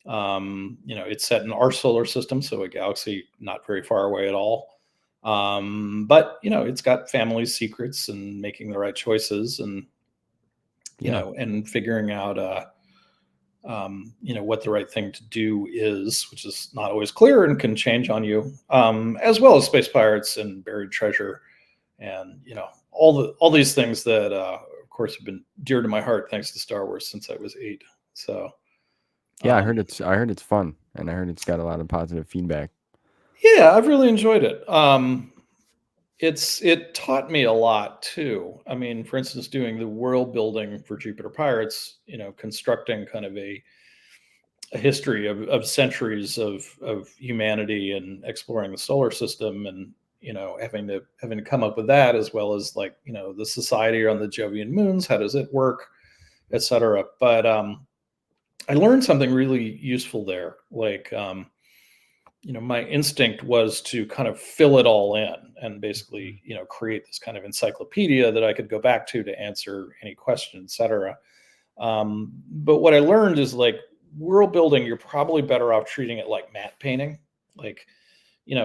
It's set in our solar system, so a galaxy not very far away at all. But it's got family secrets and making the right choices, and Yeah. and figuring out what the right thing to do is, which is not always clear and can change on you. As well as space pirates and buried treasure, and all these things that, of course, have been dear to my heart thanks to Star Wars since I was 8. So. Yeah, Um, I heard it's fun, and I heard it's got a lot of positive feedback. Yeah, I've really enjoyed it. It taught me a lot too. I mean, for instance, doing the world building for Jupiter Pirates, constructing kind of a history of centuries of humanity and exploring the solar system, and having to come up with that, as well as like the society on the Jovian moons, how does it work, etc. But I learned something really useful there, like my instinct was to kind of fill it all in and basically, create this kind of encyclopedia that I could go back to answer any question, et cetera. But what I learned is like world building, you're probably better off treating it like matte painting. Like, in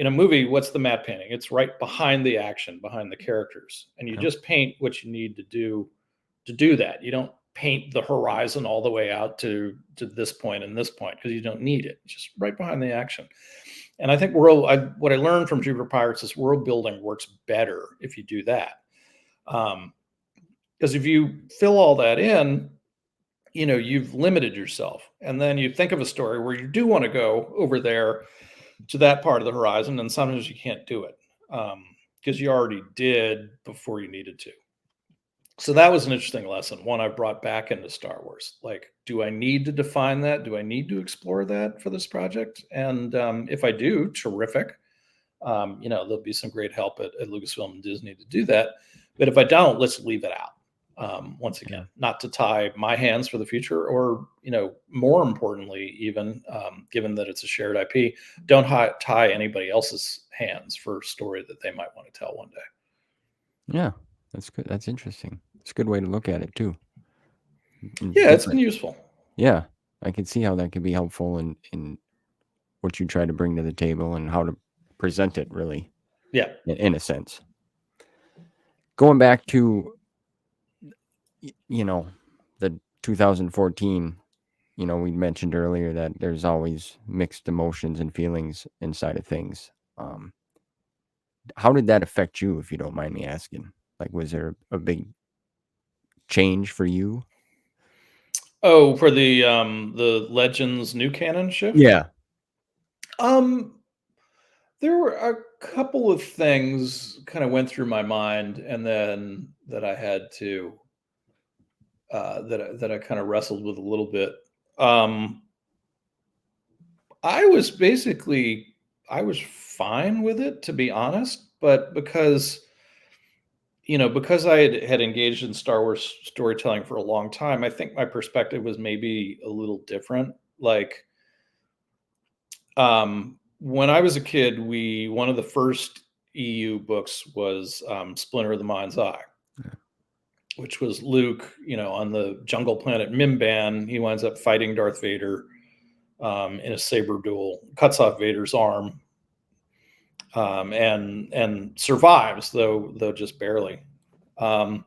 a movie, what's the matte painting? It's right behind the action, behind the characters, and you Yep. just paint what you need to do that. You don't paint the horizon all the way out to this point and this point because you don't need it. Just right behind the action. And I think what I learned from Jupiter Pirates is world building works better if you do that. Because if you fill all that in, you've limited yourself. And then you think of a story where you do want to go over there to that part of the horizon, and sometimes you can't do it because you already did before you needed to. So that was an interesting lesson, one I brought back into Star Wars. Like, do I need to define that? Do I need to explore that for this project? And if I do, terrific. There'll be some great help at Lucasfilm and Disney to do that. But if I don't, let's leave it out. Once Yeah. again, not to tie my hands for the future, or more importantly, even given that it's a shared IP, don't tie anybody else's hands for a story that they might want to tell one day. Yeah, that's good. That's interesting. It's a good way to look at it too. Yeah, it's been Different. useful. Yeah, I can see how that could be helpful in what you try to bring to the table and how to present it, really, Yeah. in a sense. Going back to the 2014, we mentioned earlier that there's always mixed emotions and feelings inside of things. How did that affect you, if you don't mind me asking? Like, was there a big change for you? Oh, for the Legends new canon shift? Yeah. Um, there were a couple of things kind of went through my mind, and then that I had to that I kind of wrestled with a little bit. Um, I was fine with it, to be honest, but because because I had engaged in Star Wars storytelling for a long time, I think my perspective was maybe a little different. Like, when I was a kid, one of the first EU books was Splinter of the Mind's Eye, Yeah. which was Luke, on the jungle planet Mimban. He winds up fighting Darth Vader in a saber duel, cuts off Vader's arm, and survives, though just barely. Um,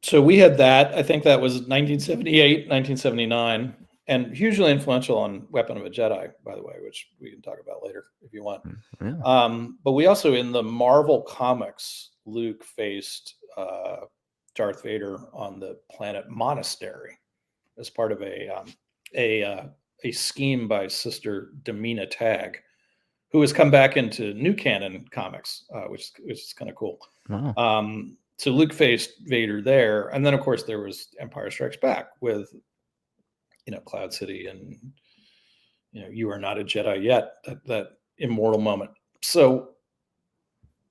so we had that. I think that was 1978, 1979, and hugely influential on Weapon of a Jedi, by the way, which we can talk about later if you want. Yeah. But we also, in the Marvel comics, Luke faced Darth Vader on the planet Monastery as part of a scheme by Sister Demina Tagg, who has come back into new canon comics, which is kind of cool. Wow. So Luke faced Vader there, and then of course there was Empire Strikes Back with Cloud City and you are not a Jedi yet, that immortal moment. So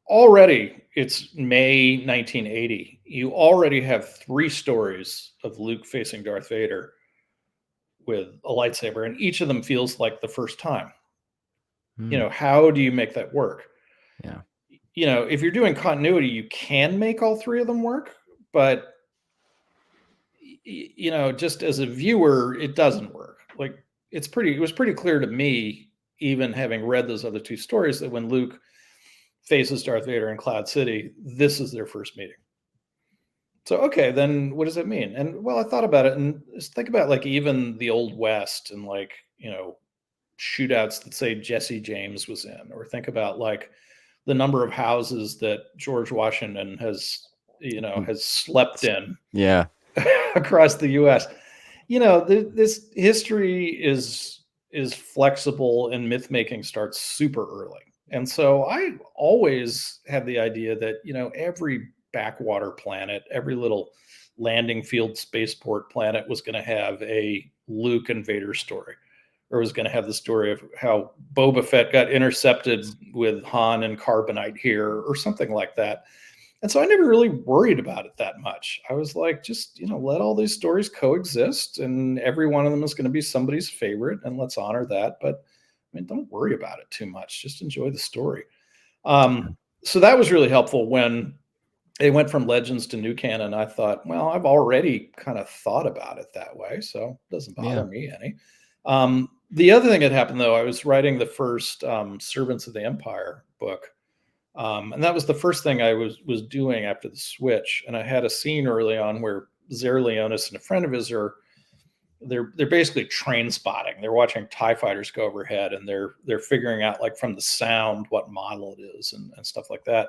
already it's May 1980. You already have 3 stories of Luke facing Darth Vader with a lightsaber, and each of them feels like the first time. How do you make that work? Yeah. If you're doing continuity, you can make all 3 of them work, but just as a viewer, it doesn't work. Like, it was pretty clear to me, even having read those other 2 stories, that when Luke faces Darth Vader in Cloud City, this is their first meeting. So, okay, then what does that mean? And well, I thought about it, and just think about like even the Old West and like, shootouts that say Jesse James was in, or think about like the number of houses that George Washington has slept in. Yeah. Across the U.S. This history is flexible, and myth making starts super early. And so I always had the idea that every backwater planet, every little landing field spaceport planet was going to have a Luke and Vader story, or was going to have the story of how Boba Fett got intercepted with Han and carbonite here, or something like that. And so I never really worried about it that much. I was like, just, let all these stories coexist, and every one of them is going to be somebody's favorite, and let's honor that. But I mean, don't worry about it too much. Just enjoy the story. So that was really helpful when it went from Legends to new canon. I thought, well, I've already kind of thought about it that way, so it doesn't bother me any. The other thing that happened, though, I was writing the first Servants of the Empire book. And that was the first thing I was doing after the switch. And I had a scene early on where Zer Leonis and a friend of his they're basically train spotting. They're watching TIE fighters go overhead, and they're figuring out, like, from the sound what model it is and stuff like that.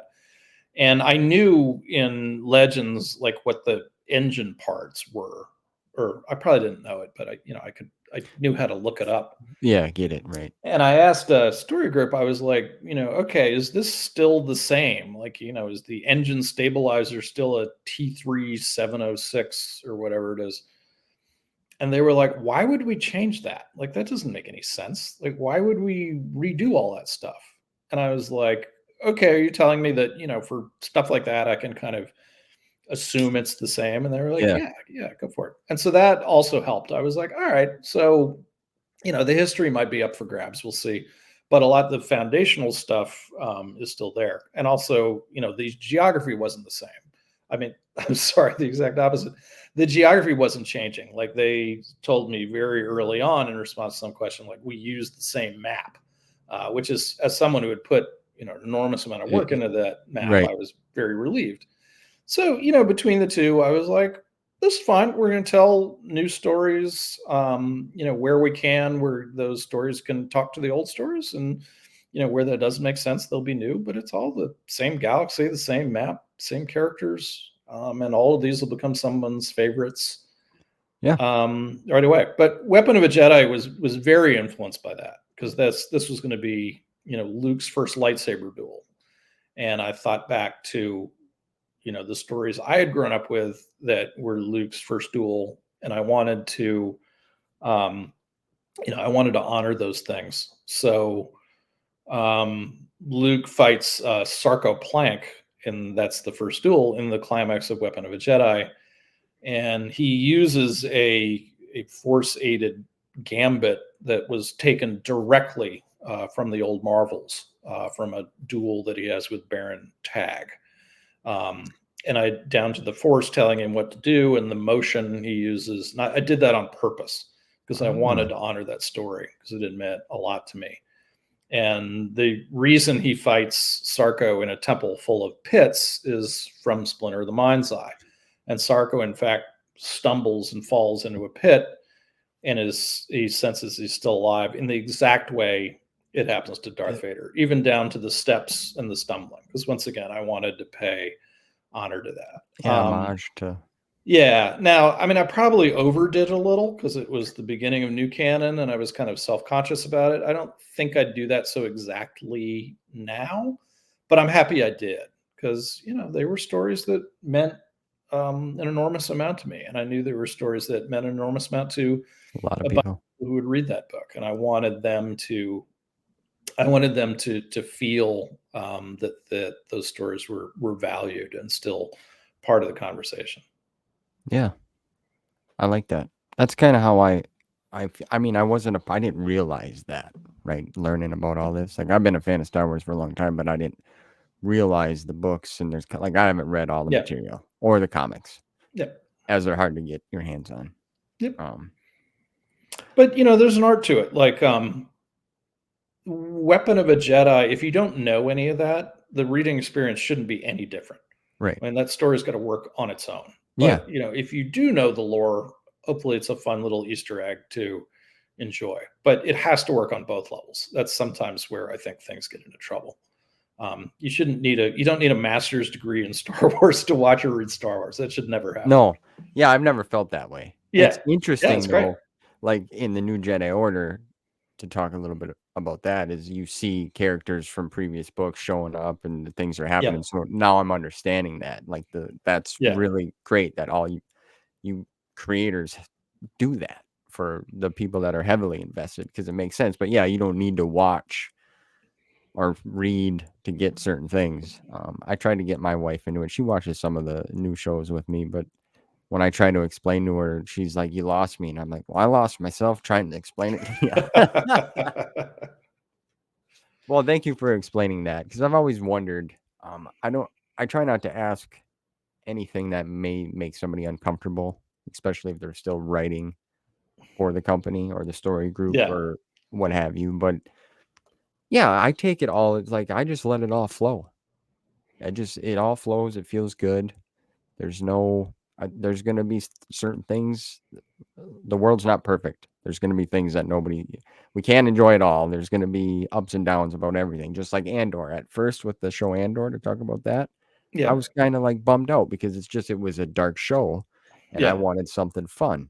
And I knew in Legends like what the engine parts were, or I probably didn't know it, but I knew how to look it up. Yeah, get it, right. And I asked a story group, I was like, okay, is this still the same? Like, is the engine stabilizer still a T3 706 or whatever it is? And they were like, why would we change that? Like, that doesn't make any sense. Like, why would we redo all that stuff? And I was like, okay, are you telling me that, for stuff like that, I can kind of assume it's the same? And they were like, Yeah. yeah, go for it. And so that also helped. I was like, all right, so the history might be up for grabs. We'll see. But a lot of the foundational stuff is still there. And also, the geography wasn't the same. I mean, I'm sorry, the exact opposite. The geography wasn't changing. Like, they told me very early on in response to some question, like, we used the same map, which is, as someone who had put, an enormous amount of work into that map, Right. I was very relieved. So, between the two, I was like, this is fine. We're going to tell new stories, where we can, where those stories can talk to the old stories, and, where that doesn't make sense, they'll be new, but it's all the same galaxy, the same map, same characters. And all of these will become someone's favorites. Yeah. Right away. But Weapon of a Jedi was very influenced by that, because this was going to be, Luke's first lightsaber duel. And I thought back to, the stories I had grown up with that were Luke's first duel, and I wanted to, I wanted to honor those things. So Luke fights Sarko Plank, and that's the first duel in the climax of Weapon of a Jedi. And he uses a Force-aided gambit that was taken directly from the old Marvels, from a duel that he has with Baron Tag. And I down to the Force telling him what to do, and the motion he uses. I did that on purpose because I wanted to honor that story because it had meant a lot to me. And the reason he fights Sarko in a temple full of pits is from Splinter of the Mind's Eye. And Sarko, in fact, stumbles and falls into a pit, and he senses he's still alive in the exact way it happens to Darth Vader, even down to the steps and the stumbling. Because once again, I wanted to pay honor to that. Yeah, homage to. Yeah. Now, I mean, I probably overdid a little because it was the beginning of new canon and I was kind of self-conscious about it. I don't think I'd do that so exactly now, but I'm happy I did because, they were stories that meant an enormous amount to me. And I knew there were stories that meant an enormous amount to A lot of a bunch people who would read that book. And I wanted them to feel that those stories were valued and still part of the conversation. Yeah, I like that. That's kind of how I mean, I didn't realize that, right? Learning about all this. Like, I've been a fan of Star Wars for a long time, but I didn't realize the books, and there's like, I haven't read all the material or the comics. Yep. As they're hard to get your hands on. Yep. But there's an art to it. Like Weapon of a Jedi, if you don't know any of that, the reading experience shouldn't be any different. Right. I mean, that story's got to work on its own. But, if you do know the lore, hopefully it's a fun little Easter egg to enjoy. But it has to work on both levels. That's sometimes where I think things get into trouble. You don't need a master's degree in Star Wars to watch or read Star Wars. That should never happen. No. Yeah, I've never felt that way. Yeah. It's interesting, it's though, great. like in the New Jedi Order, to talk a little bit about that, is you see characters from previous books showing up and the things are happening. So now I'm understanding that. Like, that's really great that all you creators do that for the people that are heavily invested, because it makes sense. But yeah, you don't need to watch or read to get certain things. I tried to get my wife into it. She watches some of the new shows with me, but when I try to explain to her, she's like, "You lost me." And I'm like, "Well, I lost myself trying to explain it to you." Well, thank you for explaining that, because I've always wondered. I try not to ask anything that may make somebody uncomfortable, especially if they're still writing for the company or the story group or what have you. But yeah, I take it all. It's like, I just let it all flow. It all flows. It feels good. There's there's going to be certain things. The world's not perfect. There's going to be things that we can't enjoy it all. There's going to be ups and downs about everything. Just like Andor. At first, with the show Andor, to talk about that, I was kind of like bummed out because it was a dark show, and I wanted something fun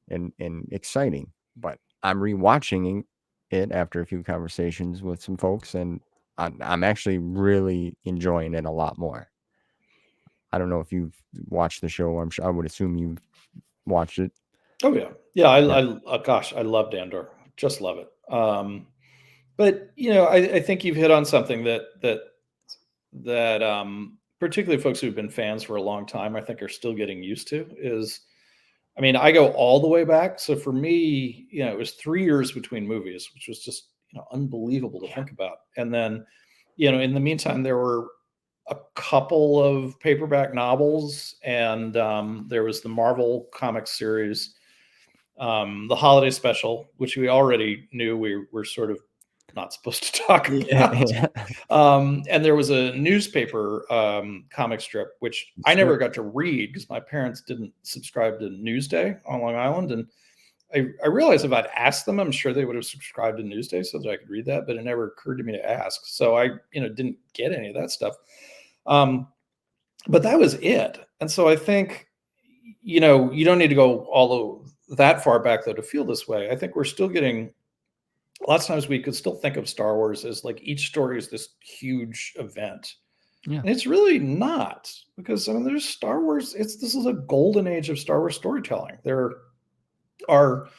and exciting. But I'm rewatching it after a few conversations with some folks, and I'm actually really enjoying it a lot more. I don't know if you've watched the show. I would assume you've watched it. Oh yeah. Gosh, I loved Andor. Just love it. But I think you've hit on something that particularly folks who've been fans for a long time, I think, are still getting used to. I mean, I go all the way back. So for me, it was 3 years between movies, which was just unbelievable to think about. And then, in the meantime, there were a couple of paperback novels, and there was the Marvel comics series, the holiday special, which we already knew we were sort of not supposed to talk about. And there was a newspaper comic strip, which I never got to read because my parents didn't subscribe to Newsday on Long Island. And I realized if I'd asked them, I'm sure they would have subscribed to Newsday so that I could read that, but it never occurred to me to ask. So I, didn't get any of that stuff. But that was it. And so I think, you don't need to go all that far back, though, to feel this way. I think we're still getting, lots of times we could still think of Star Wars as like each story is this huge event. Yeah. And it's really not, because there's Star Wars. This is a golden age of Star Wars storytelling. There are,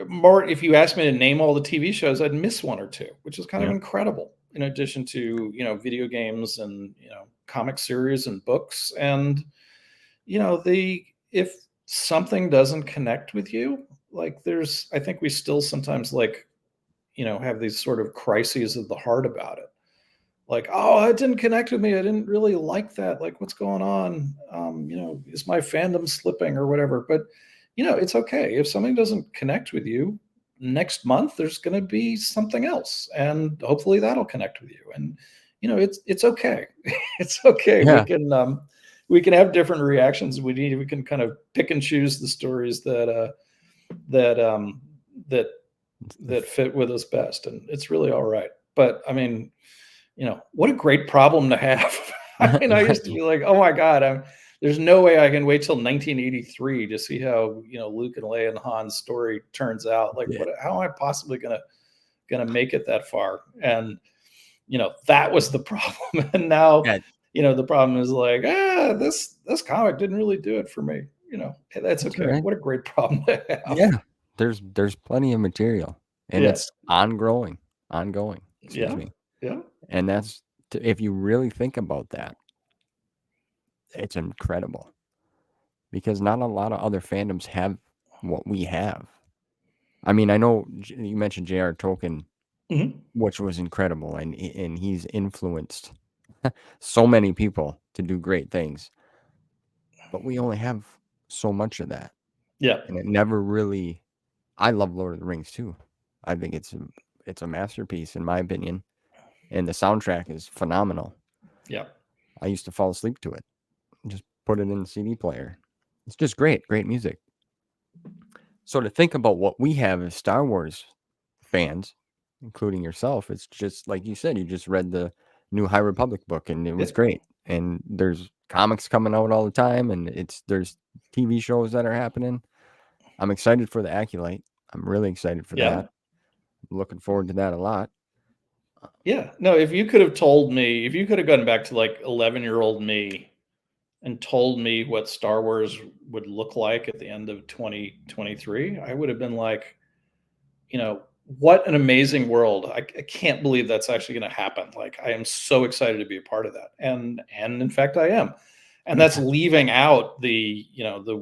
more, if you asked me to name all the TV shows, I'd miss one or two, which is kind of incredible. in addition to, video games and, comic series and books. And, the if something doesn't connect with you, like I think we still sometimes like, have these sort of crises of the heart about it. Like, oh, it didn't connect with me. I didn't really like that. Like, what's going on? Is my fandom slipping or whatever? But, it's okay. If something doesn't connect with you, next month there's going to be something else. And hopefully that'll connect with you. And, it's okay. It's okay. Yeah. We can have different reactions. We can kind of pick and choose the stories that, that, that fit with us best. And it's really all right. But I mean, what a great problem to have. I mean, I used to be like, oh my God, there's no way I can wait till 1983 to see how, Luke and Leia and Han's story turns out. Like, how am I possibly gonna make it that far? And, that was the problem. And now, Yeah, the problem is like, this comic didn't really do it for me. Hey, that's that's okay. right. What a great problem to have. Yeah, there's plenty of material, and Yeah. it's ongoing, excuse Yeah. me. Yeah. And that's if you really think about that, it's incredible because not a lot of other fandoms have what we have. I mean, I know you mentioned J.R. Tolkien, Mhm. which was incredible, and he's influenced so many people to do great things, but we only have so much of that, Yeah. and it never really. I love Lord of the Rings too. I think it's a masterpiece in my opinion, and the soundtrack is phenomenal. Yeah. I used to fall asleep to it. Just put it in the CD player. It's just great music. So to think about what we have as Star Wars fans, including yourself, it's just like you said, you just read the new High Republic book and it Yeah. was great. And there's comics coming out all the time and there's TV shows that are happening. I'm excited for the Acolyte. I'm really excited for Yeah. that. I'm looking forward to that a lot. Yeah. No, if you could have told me, if you could have gone back to like 11-year-old me and told me what Star Wars would look like at the end of 2023, I would have been like, what an amazing world. I can't believe that's actually going to happen. Like, I am so excited to be a part of that. And in fact, I am. And that's Yeah. leaving out the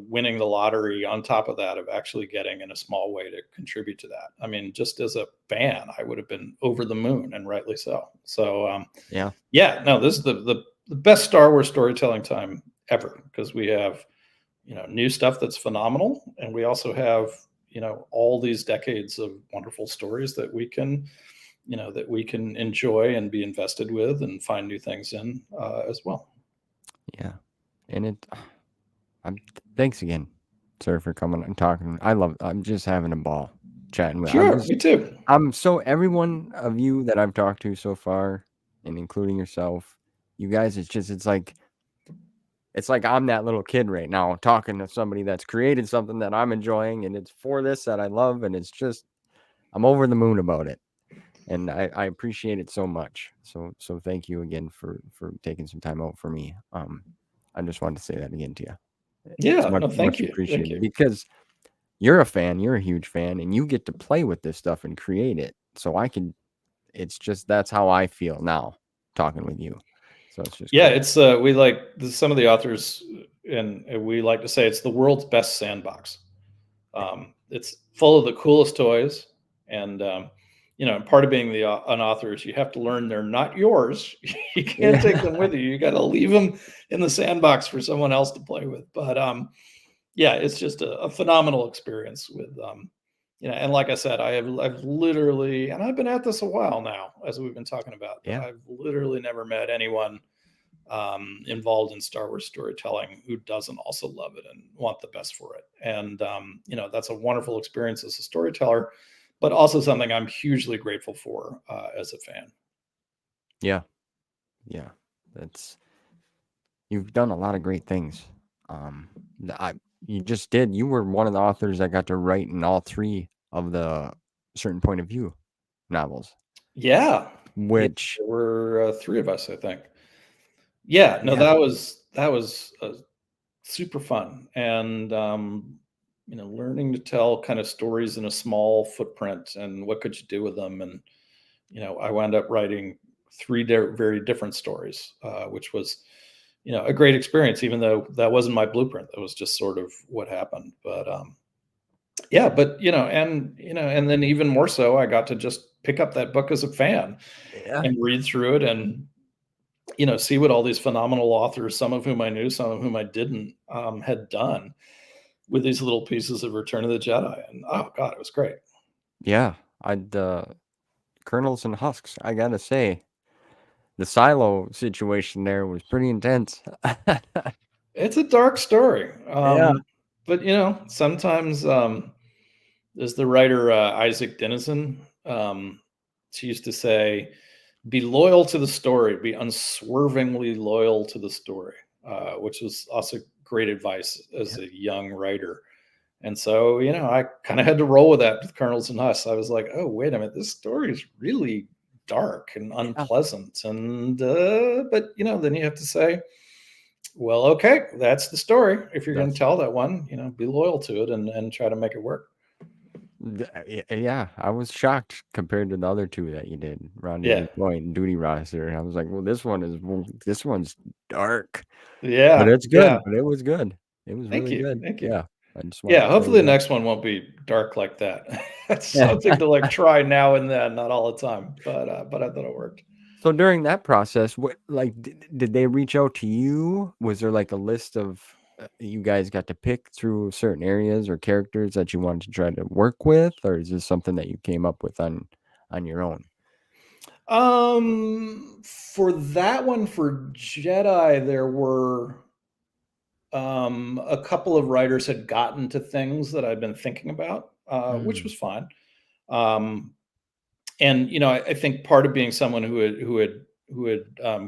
winning the lottery on top of that, of actually getting in a small way to contribute to that. I mean, just as a fan, I would have been over the moon, and rightly so. So, Yeah. yeah, no, this is the best Star Wars storytelling time ever, because we have, new stuff that's phenomenal, and we also have, all these decades of wonderful stories that we can enjoy and be invested with and find new things in, as well. Yeah. And I'm thanks again, sir, for coming and talking. I'm just having a ball chatting with. Sure, me too. I'm so everyone of you that I've talked to so far, and including yourself, you guys, it's like I'm that little kid right now talking to somebody that's created something that I'm enjoying, and it's for this that I love, and it's just I'm over the moon about it, and I appreciate it so much. So thank you again for taking some time out for me. I just wanted to say that again to you. It's Yeah, much no, thank much you, thank appreciated you. because you're a fan, you're a huge fan, and you get to play with this stuff and create it. So I can it's just that's how I feel now talking with you. So it's just Yeah, cool. it's we like some of the authors, and we like to say it's the world's best sandbox. It's full of the coolest toys, and and part of being an author is you have to learn they're not yours. You can't take them Yeah. with you. You got to leave them in the sandbox for someone else to play with. But yeah, it's just a phenomenal experience with and like I said, I've literally, and I've been at this a while now, as we've been talking about, but Yeah. I've literally never met anyone involved in Star Wars storytelling who doesn't also love it and want the best for it. And that's a wonderful experience as a storyteller, but also something I'm hugely grateful for as a fan. Yeah. Yeah. That's you've done a lot of great things. Um I you just did. You were one of the authors that got to write in all three of the certain point of view novels, Yeah, yeah, which there were three of us, I think. Yeah, no, yeah, that was super fun, and learning to tell kind of stories in a small footprint, and what could you do with them, and I wound up writing three very different stories, which was, a great experience, even though that wasn't my blueprint. That was just sort of what happened. But yeah, but and then even more so, I got to just pick up that book as a fan Yeah. and read through it and see what all these phenomenal authors, some of whom I knew, some of whom I didn't, had done with these little pieces of Return of the Jedi. And oh god, it was great. Yeah. I'd Kernels and Husks. I gotta say, the silo situation there was pretty intense. It's a dark story, Yeah. but sometimes, as the writer Isaac Dennison, she used to say, "Be loyal to the story. Be unswervingly loyal to the story," which was also great advice as Yeah. a young writer. And so, I kind of had to roll with that with Kernels and Huss. I was like, "Oh, wait a minute, this story is really dark and Yeah. unpleasant." And but then you have to say, well, okay, that's the story. If you're going to That's tell that one, be loyal to it and try to make it work. yeah, I was shocked compared to the other two that you did, Yeah, Rendezvous Point and Duty Roster. I was like, well, this one's dark, but yeah, it's yeah. good. But it was good. It was Thank really you, good. thank you. Yeah, I just wanted Yeah, to tell hopefully you the that. next one won't be dark like that. That's Yeah. something to like try now and then, not all the time, but I thought it worked. So during that process, what like did they reach out to you? Was there like a list of you guys got to pick through certain areas or characters that you wanted to try to work with, or is this something that you came up with on your own? For that one, for Jedi, there were a couple of writers had gotten to things that I'd been thinking about, which Mm, was fine. Um, and I think part of being someone who had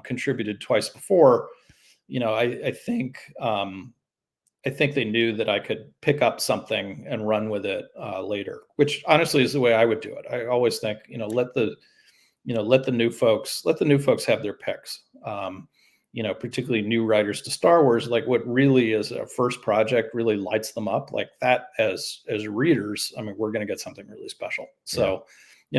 contributed twice before, I think they knew that I could pick up something and run with it later, which honestly is the way I would do it. I always think, let the new folks have their picks. Particularly new writers to Star Wars, like what really is a first project really lights them up like that as readers. I mean, we're going to get something really special. yeah. So,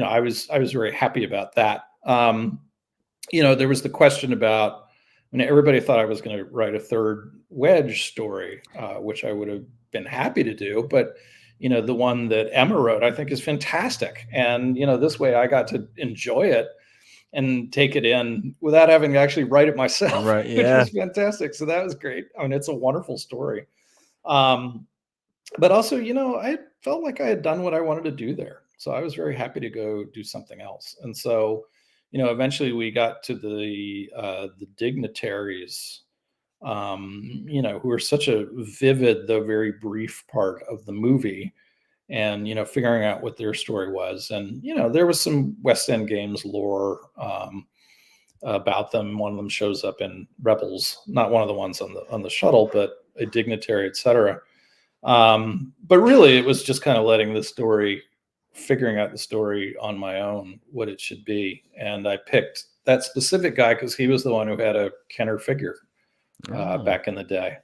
I was very happy about that. There was the question about when everybody thought I was going to write a third Wedge story, which I would have been happy to do, but the one that Emma wrote, I think is fantastic. And this way I got to enjoy it and take it in without having to actually write it myself, Right. which Yeah. was fantastic. So that was great. I mean, it's a wonderful story. Um, but also, I felt like I had done what I wanted to do there. So I was very happy to go do something else. And so, eventually we got to the dignitaries, who are such a vivid though very brief part of the movie, and figuring out what their story was. And there was some West End Games lore about them. One of them shows up in Rebels, not one of the ones on the shuttle, but a dignitary, etc. But really, it was just kind of letting the story, figuring out the story on my own, what it should be. And I picked that specific guy because he was the one who had a Kenner figure Oh, back in the day.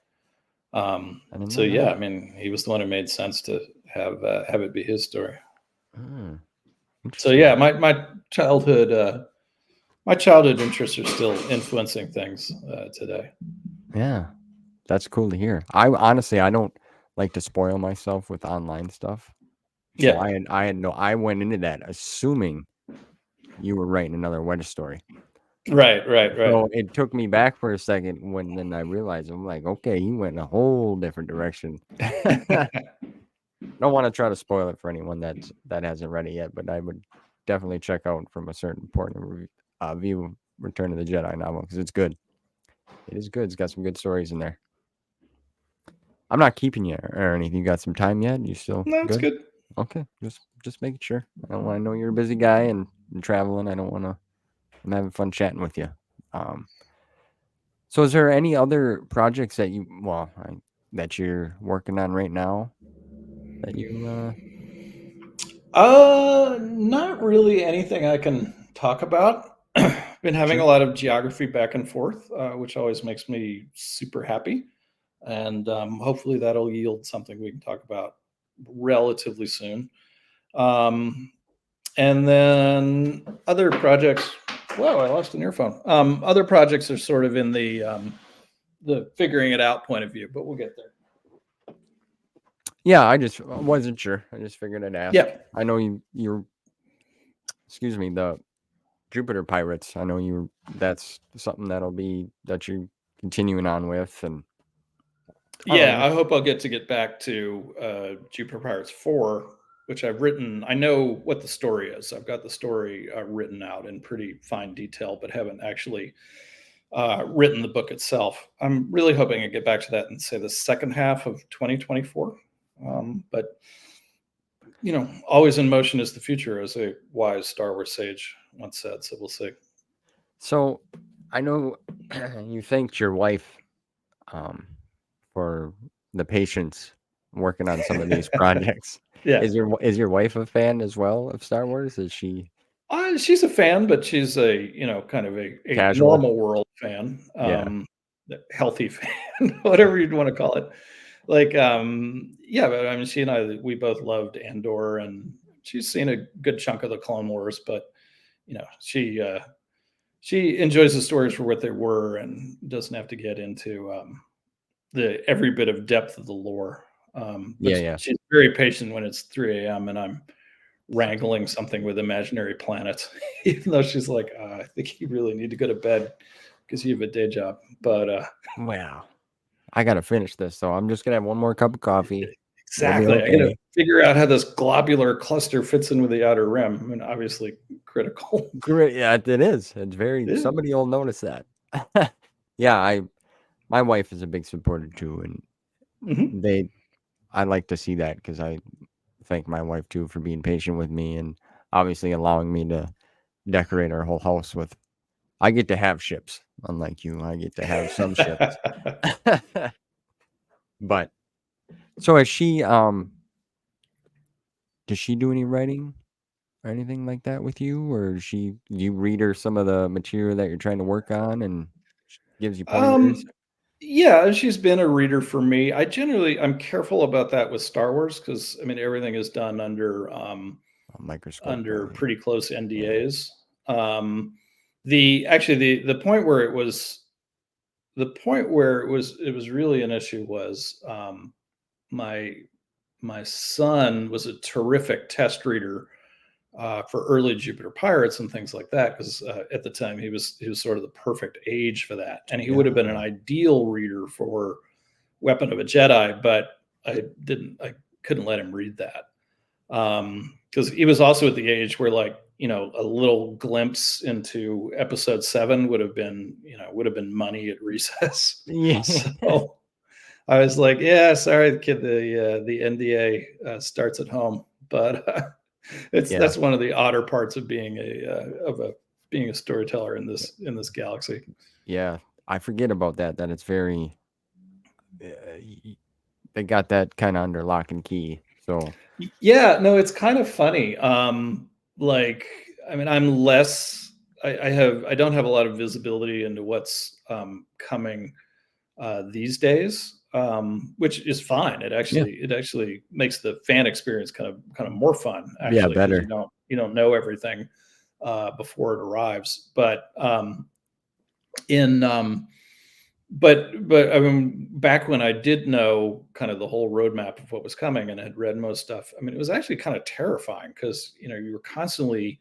I didn't So know yeah, that. I mean, he was the one who made sense to have it be his story. Mm, So yeah, interesting. my childhood interests are still influencing things today. Yeah, that's cool to hear. I don't like to spoil myself with online stuff. So Yeah, I went into that assuming you were writing another Wedge story. right, right, right. So it took me back for a second when then I realized I'm like, okay, he went in a whole different direction. Don't want to try to spoil it for anyone that hasn't read it yet, but I would definitely check out from a certain point of view Return of the Jedi novel because it's good. It is good. It's got some good stories in there. I'm not keeping you or anything. You got some time yet? You still No, it's good? good. Okay, just making sure. I don't want to know you're a busy guy and traveling. I don't want to. I'm having fun chatting with you. Um, so is there any other projects that you're working on right now that you Not really anything I can talk about. Been having a sure? lot of geography back and forth, which always makes me super happy. And hopefully that'll yield something we can talk about relatively soon. Um, and then other projects. Whoa, I lost an earphone. Other projects are sort of in the figuring it out point of view, but we'll get there. Yeah, I just wasn't sure. I just figured I'd ask. Yeah. I know you're, excuse me, the Jupiter Pirates. I know that's something that you're continuing on with, and I don't Yeah, know. I hope I'll get back to Jupiter Pirates 4, which I've written. I know what the story is. I've got the story written out in pretty fine detail, but haven't actually written the book itself. I'm really hoping I get back to that in, say, the second half of 2024. But always in motion is the future, as a wise Star Wars sage once said. So we'll see. So, I know you thanked your wife um, for the patience working on some of these projects. Yeah. Is your wife a fan as well of Star Wars? Is she She's a fan, but she's kind of a casual? normal world fan, Yeah, healthy fan, whatever you'd want to call it. Like, yeah, but I mean, she and I, we both loved Andor, and she's seen a good chunk of the Clone Wars, but she enjoys the stories for what they were, and doesn't have to get into the every bit of depth of the lore. But yeah. she's very patient when it's 3 a.m. and I'm wrangling something with imaginary planets, even though she's like, I think you really need to go to bed because you have a day job. But Wow. I gotta finish this, so I'm just gonna have one more cup of coffee. We'll be exactly, I got to okay. figure out how this globular cluster fits in with the outer rim. I mean, obviously critical. Great. Yeah, it is. It's very. Yeah. Somebody will notice that. Yeah, my wife is a big supporter too, and Mhm. they I like to see that because I thank my wife too for being patient with me and obviously allowing me to decorate our whole house with. I get to have ships, unlike you. I get to have some ships. But so is she does she do any writing or anything like that with you, or do you read her some of the material that you're trying to work on and she gives you pointers? um, yeah, she's been a reader for me. I'm careful about that with Star Wars because I mean everything is done A microscope, under probably. pretty close Yeah. NDAs. Um, the point where it was really an issue was my my son was a terrific test reader for early Jupiter Pirates and things like that because at the time he was sort of the perfect age for that, and he Yeah. would have been an ideal reader for Weapon of a Jedi, but I couldn't let him read that because he was also at the age where like a little glimpse into episode 7 would have been money at recess. Yeah. So I was like, yeah, sorry, kid, the NDA starts at home, but it's Yeah. that's one of the odder parts of being a storyteller in this galaxy. Yeah. I forget about that it's very they got that kind of under lock and key. So, Yeah, no, it's kind of funny. Like, I mean, I don't have a lot of visibility into what's coming these days, which is fine. It yeah. actually makes the fan experience kind of more fun, Yeah, actually, because better. you don't know everything before it arrives. In but I mean, back when I did know kind of the whole roadmap of what was coming and had read most stuff, I mean, it was actually kind of terrifying because you were constantly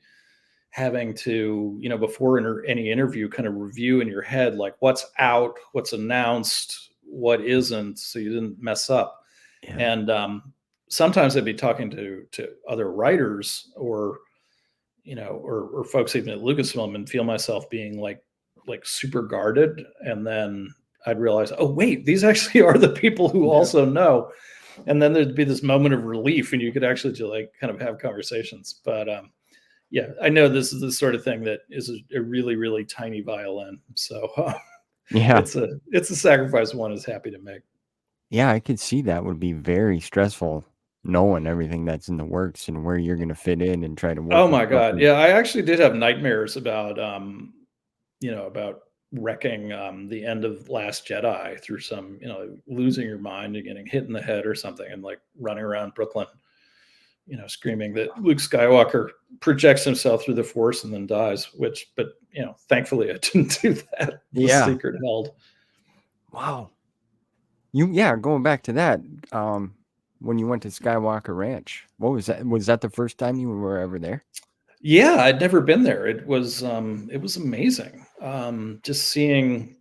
having to, before any interview, kind of review in your head like what's out, what's announced, what isn't, so you didn't mess up. Yeah. And sometimes I'd be talking to other writers or folks even at Lucasfilm and feel myself being like super guarded, and then I'd realize, oh wait, these actually are the people who Yeah. also know, and then there'd be this moment of relief, and you could actually just like kind of have conversations. But yeah, I know this is the sort of thing that is a really really tiny violin, so Yeah. it's a sacrifice one is happy to make. Yeah, I could see that would be very stressful knowing everything that's in the works and where you're gonna fit in and try to work Oh with my stuff god, and yeah, I actually did have nightmares about wrecking the end of Last Jedi through some, losing your mind and getting hit in the head or something and like running around Brooklyn screaming that Luke Skywalker projects himself through the Force and then dies. But thankfully I didn't do that. The Yeah. secret held. Wow. Going back to that, when you went to Skywalker Ranch, what was that? Was that the first time you were ever there? Yeah, I'd never been there. It was amazing. Just seeing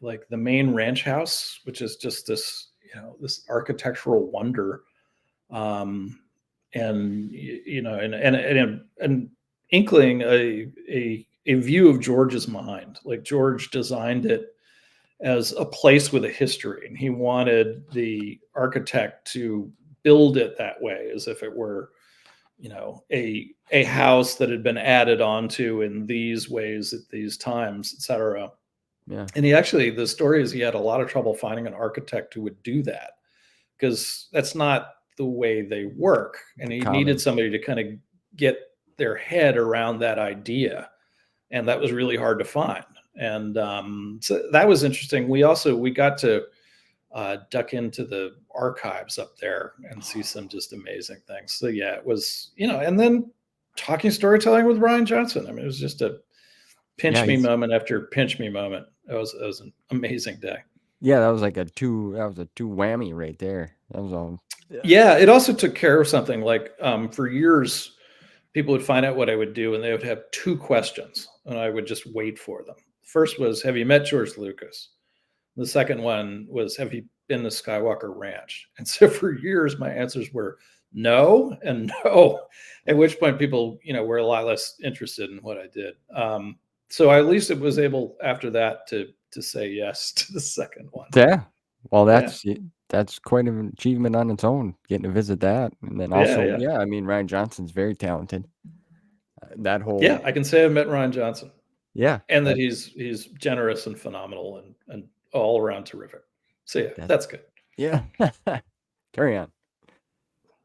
like the main ranch house, which is just this architectural wonder, um, and an inkling a view of George's mind. Like George designed it as a place with a history, and he wanted the architect to build it that way, as if it were a house that had been added onto in these ways at these times, etc. Yeah. And the story is he had a lot of trouble finding an architect who would do that, because that's not the way they work, and he needed somebody to kind of get their head around that idea, and that was really hard to find. And so that was interesting. We got to duck into the archives up there and see some just amazing things. So yeah, it was, and then talking storytelling with Ryan Johnson. I mean, it was just a pinch me moment after pinch me moment. It was an amazing day. Yeah, that was like a two whammy right there. That was all. Yeah, it also took care of something like for years, people would find out what I would do and they would have two questions and I would just wait for them. First was, have you met George Lucas? The second one was, have you been to Skywalker Ranch? And so for years, my answers were no and no, at which point people, were a lot less interested in what I did. So I at least it was able after that to say yes to the second one. Yeah. Well, that's quite an achievement on its own, getting to visit that. And then also, I mean, Ryan Johnson's very talented. That whole I can say I've met Ryan Johnson. Yeah. And that he's generous and phenomenal and all around terrific. So yeah, that's good. Yeah. Carry on.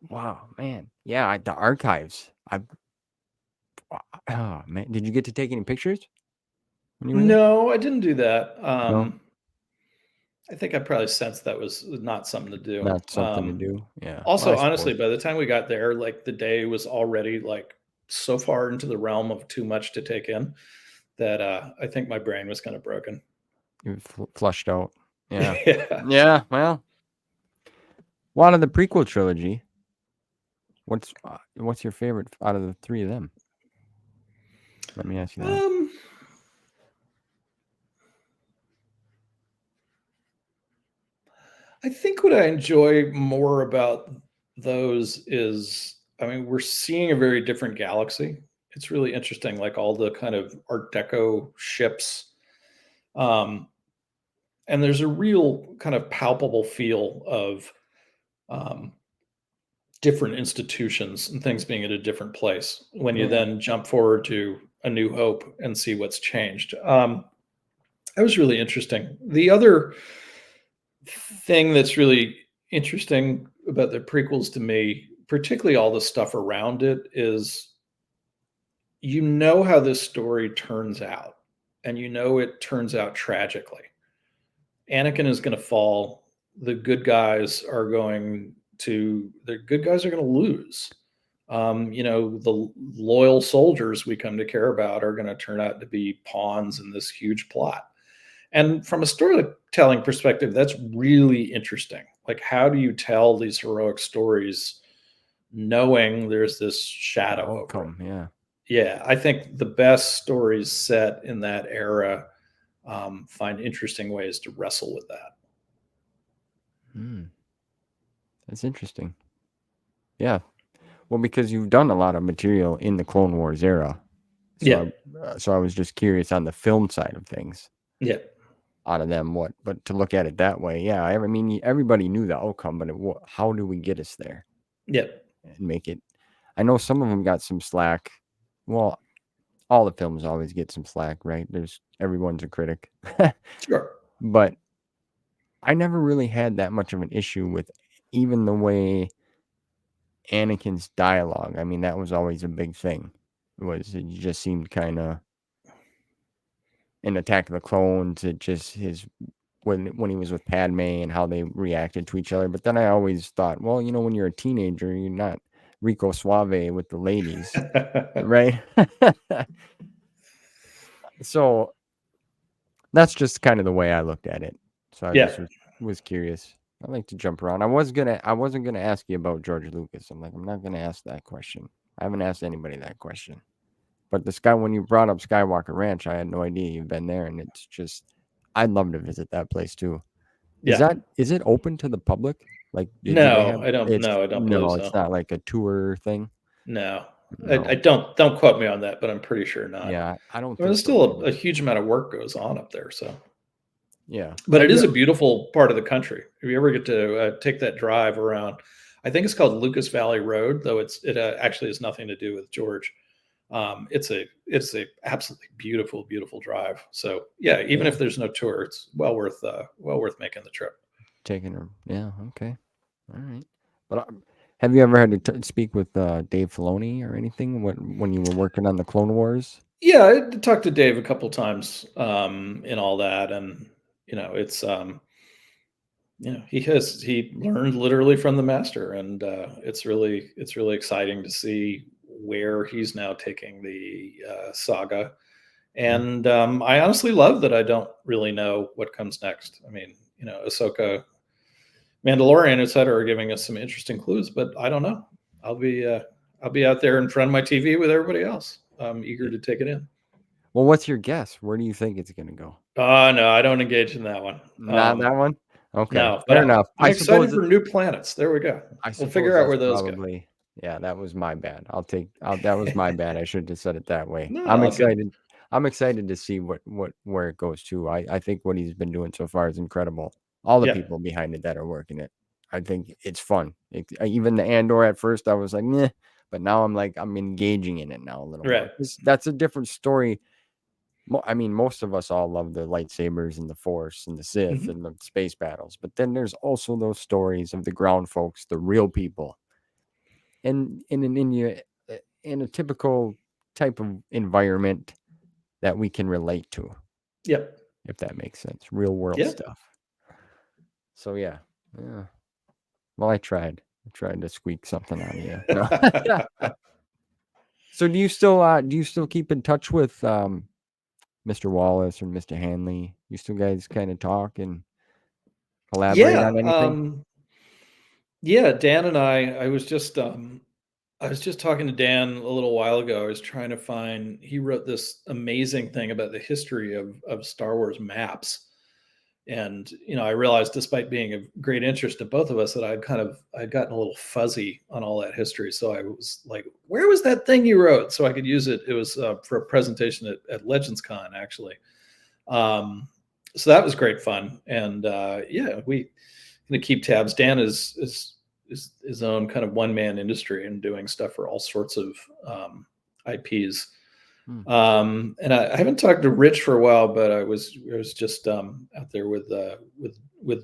Wow, man. Yeah, the archives. Oh man, did you get to take any pictures when you were there? No, I didn't do that. No? I think I probably sensed that was not something to do. Not something to do. Yeah. Also, Well, honestly, by the time we got there, like the day was already like so far into the realm of too much to take in that I think my brain was kind of broken. You flushed out. Yeah. Yeah. Yeah. Well, out of the prequel trilogy, what's your favorite out of the three of them? Let me ask you that. I think what I enjoy more about those is, I mean, we're seeing a very different galaxy. It's really interesting, like all the kind of Art Deco ships. And there's a real kind of palpable feel of different institutions and things being at a different place when you then jump forward to A New Hope and see what's changed. That was really interesting. The other thing that's really interesting about the prequels to me, particularly all the stuff around it, is how this story turns out, and it turns out tragically. Anakin is going to fall. The good guys are going to lose. The loyal soldiers we come to care about are going to turn out to be pawns in this huge plot. And from a storytelling perspective, that's really interesting. Like, how do you tell these heroic stories knowing there's this shadow over them? Yeah. Yeah, I think the best stories set in that era find interesting ways to wrestle with that. That's interesting. Yeah. Well, because you've done a lot of material in the Clone Wars era. So so I was just curious on the film side of things. Yeah. Out of them, but to look at it that way, yeah. I mean, everybody knew the outcome, but how do we get us there? Yeah. And make it. I know some of them got some slack. Well, all the films always get some slack, right? Everyone's a critic. Sure. But I never really had that much of an issue with even the way Anakin's dialogue. I mean, that was always a big thing. It just seemed kind of in Attack of the Clones. It just when he was with Padme and how they reacted to each other. But then I always thought, well, when you're a teenager, you're not Rico Suave with the ladies, right? So that's just kind of the way I looked at it. So I Yeah. just was curious. I like to jump around. I wasn't gonna ask you about George Lucas. I'm like, I'm not gonna ask that question. I haven't asked anybody that question. But the sky when you brought up Skywalker Ranch, I had no idea you've been there, and it's just I'd love to visit that place too. Yeah. Is it open to the public? Like, do they No, have I don't. it's No, I don't believe no, it's so. not like a tour thing. No, I No, don't quote me on that, but I'm pretty sure not. yeah, I don't I mean, think there's so still either. a huge amount of work goes on up there. So, Yeah. but it Have is you? a beautiful part of the country. If you ever get to take that drive around, I think it's called Lucas Valley Road, though it actually has nothing to do with George. It's a absolutely beautiful drive. So yeah, even Yeah, if there's no tour, it's well worth making the trip. taking her. Yeah, okay, all right. But have you ever had to speak with Dave Filoni or anything when you were working on the Clone Wars? Yeah, I talked to Dave a couple times in all that, and it's he learned literally from the master, and it's really exciting to see where he's now taking the saga. Yeah, And I honestly love that I don't really know what comes next. I mean, Ahsoka, Mandalorian, etc., are giving us some interesting clues, but I don't know. I'll be uh, I'll be out there in front of my TV with everybody else. I'm eager yeah. to take it in. Well, what's your guess? Where do you think it's gonna go? Oh no, I don't engage in that one. Not that one. Okay, No, but fair enough. I'm excited for new planets. There we go. I We'll suppose figure out that's where those go. probably yeah, that was my bad. That was my bad. I should have said it that way. No, I'm all good. excited. I'm excited to see where it goes to. I think what he's been doing so far is incredible. All the Yeah, people behind it that are working it. I think it's fun. Even the Andor at first I was like, "Meh," but now I'm like I'm engaging in it now a little more. right. 'Cause that's a different story. I mean, most of us all love the lightsabers and the Force and the Sith Mhm. and the space battles, but then there's also those stories of the ground folks, the real people and in a typical type of environment that we can relate to, Yep. if that makes sense. Real world Yeah. stuff. So yeah. Yeah. Well, I tried. I tried to squeak something out of you. No. So do you still keep in touch with Mr. Wallace or Mr. Hanley? You still guys kind of talk and collaborate Yeah. on anything? Yeah. Dan and I was just talking to Dan a little while ago. I was trying to find. He wrote this amazing thing about the history of Star Wars maps, and I realized, despite being of great interest to both of us, that I'd gotten a little fuzzy on all that history. So I was like, "Where was that thing you wrote?" So I could use it. It was for a presentation at Legends Con, actually. Um, so that was great fun, and yeah, we going to keep tabs. Dan is his own kind of one man industry and doing stuff for all sorts of IPs. Hmm. And I haven't talked to Rich for a while, but I was just out there with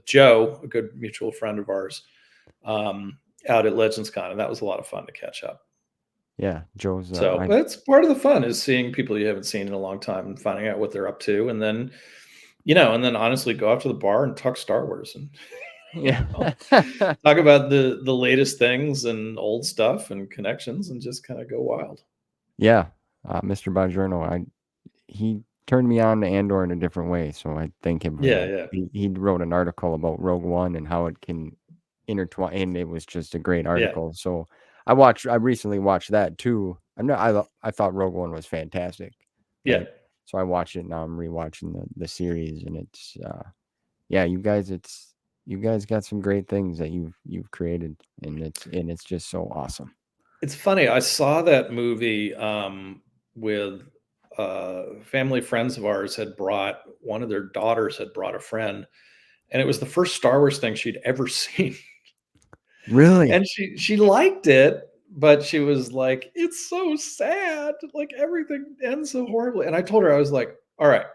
Joe, a good mutual friend of ours, um, out at Legends Con, and that was a lot of fun to catch up. Yeah, Joe's So, I but it's part of the fun is seeing people you haven't seen in a long time and finding out what they're up to, and then honestly go out to the bar and talk Star Wars and you yeah. know talk about the latest things and old stuff and connections and just kind of go wild. Yeah. Mr. Bongiorno, he turned me on to Andor in a different way, so I thank him for Yeah, that. yeah, He wrote an article about Rogue One and how it can intertwine, and it was just a great yeah, article. So I recently watched that too. I thought Rogue One was fantastic, yeah. right? So I watched it. Now I'm rewatching the series, and it's yeah, you guys got some great things that you've created, and it's just so awesome. It's funny. I saw that movie with family friends of ours had brought one of their daughters had brought a friend, and it was the first Star Wars thing she'd ever seen. Really? And she liked it, but she was like, "It's so sad. Like everything ends so horribly." And I told her, I was like, "All right,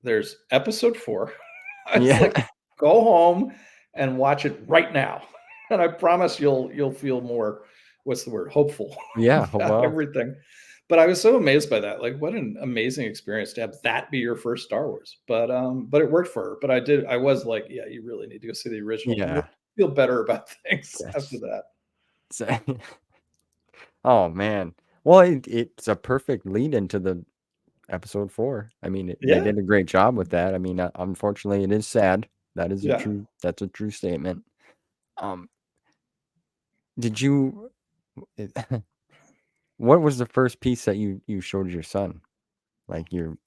there's episode 4." I was Yeah. like, "Go home and watch it right now, and I promise you'll feel more, what's the word, hopeful Yeah. about Well, everything." But I was so amazed by that. Like, what an amazing experience to have that be your first Star Wars. But it worked for her. But I was like, "Yeah, you really need to go see the original. You will yeah. feel better about things after That's that." So Oh man. Well, it's a perfect lead into the episode 4. I mean, they Yeah, did a great job with that. I mean, unfortunately, it is sad. yeah. That's a true statement. Um, did you? What was the first piece that you showed your son? Like your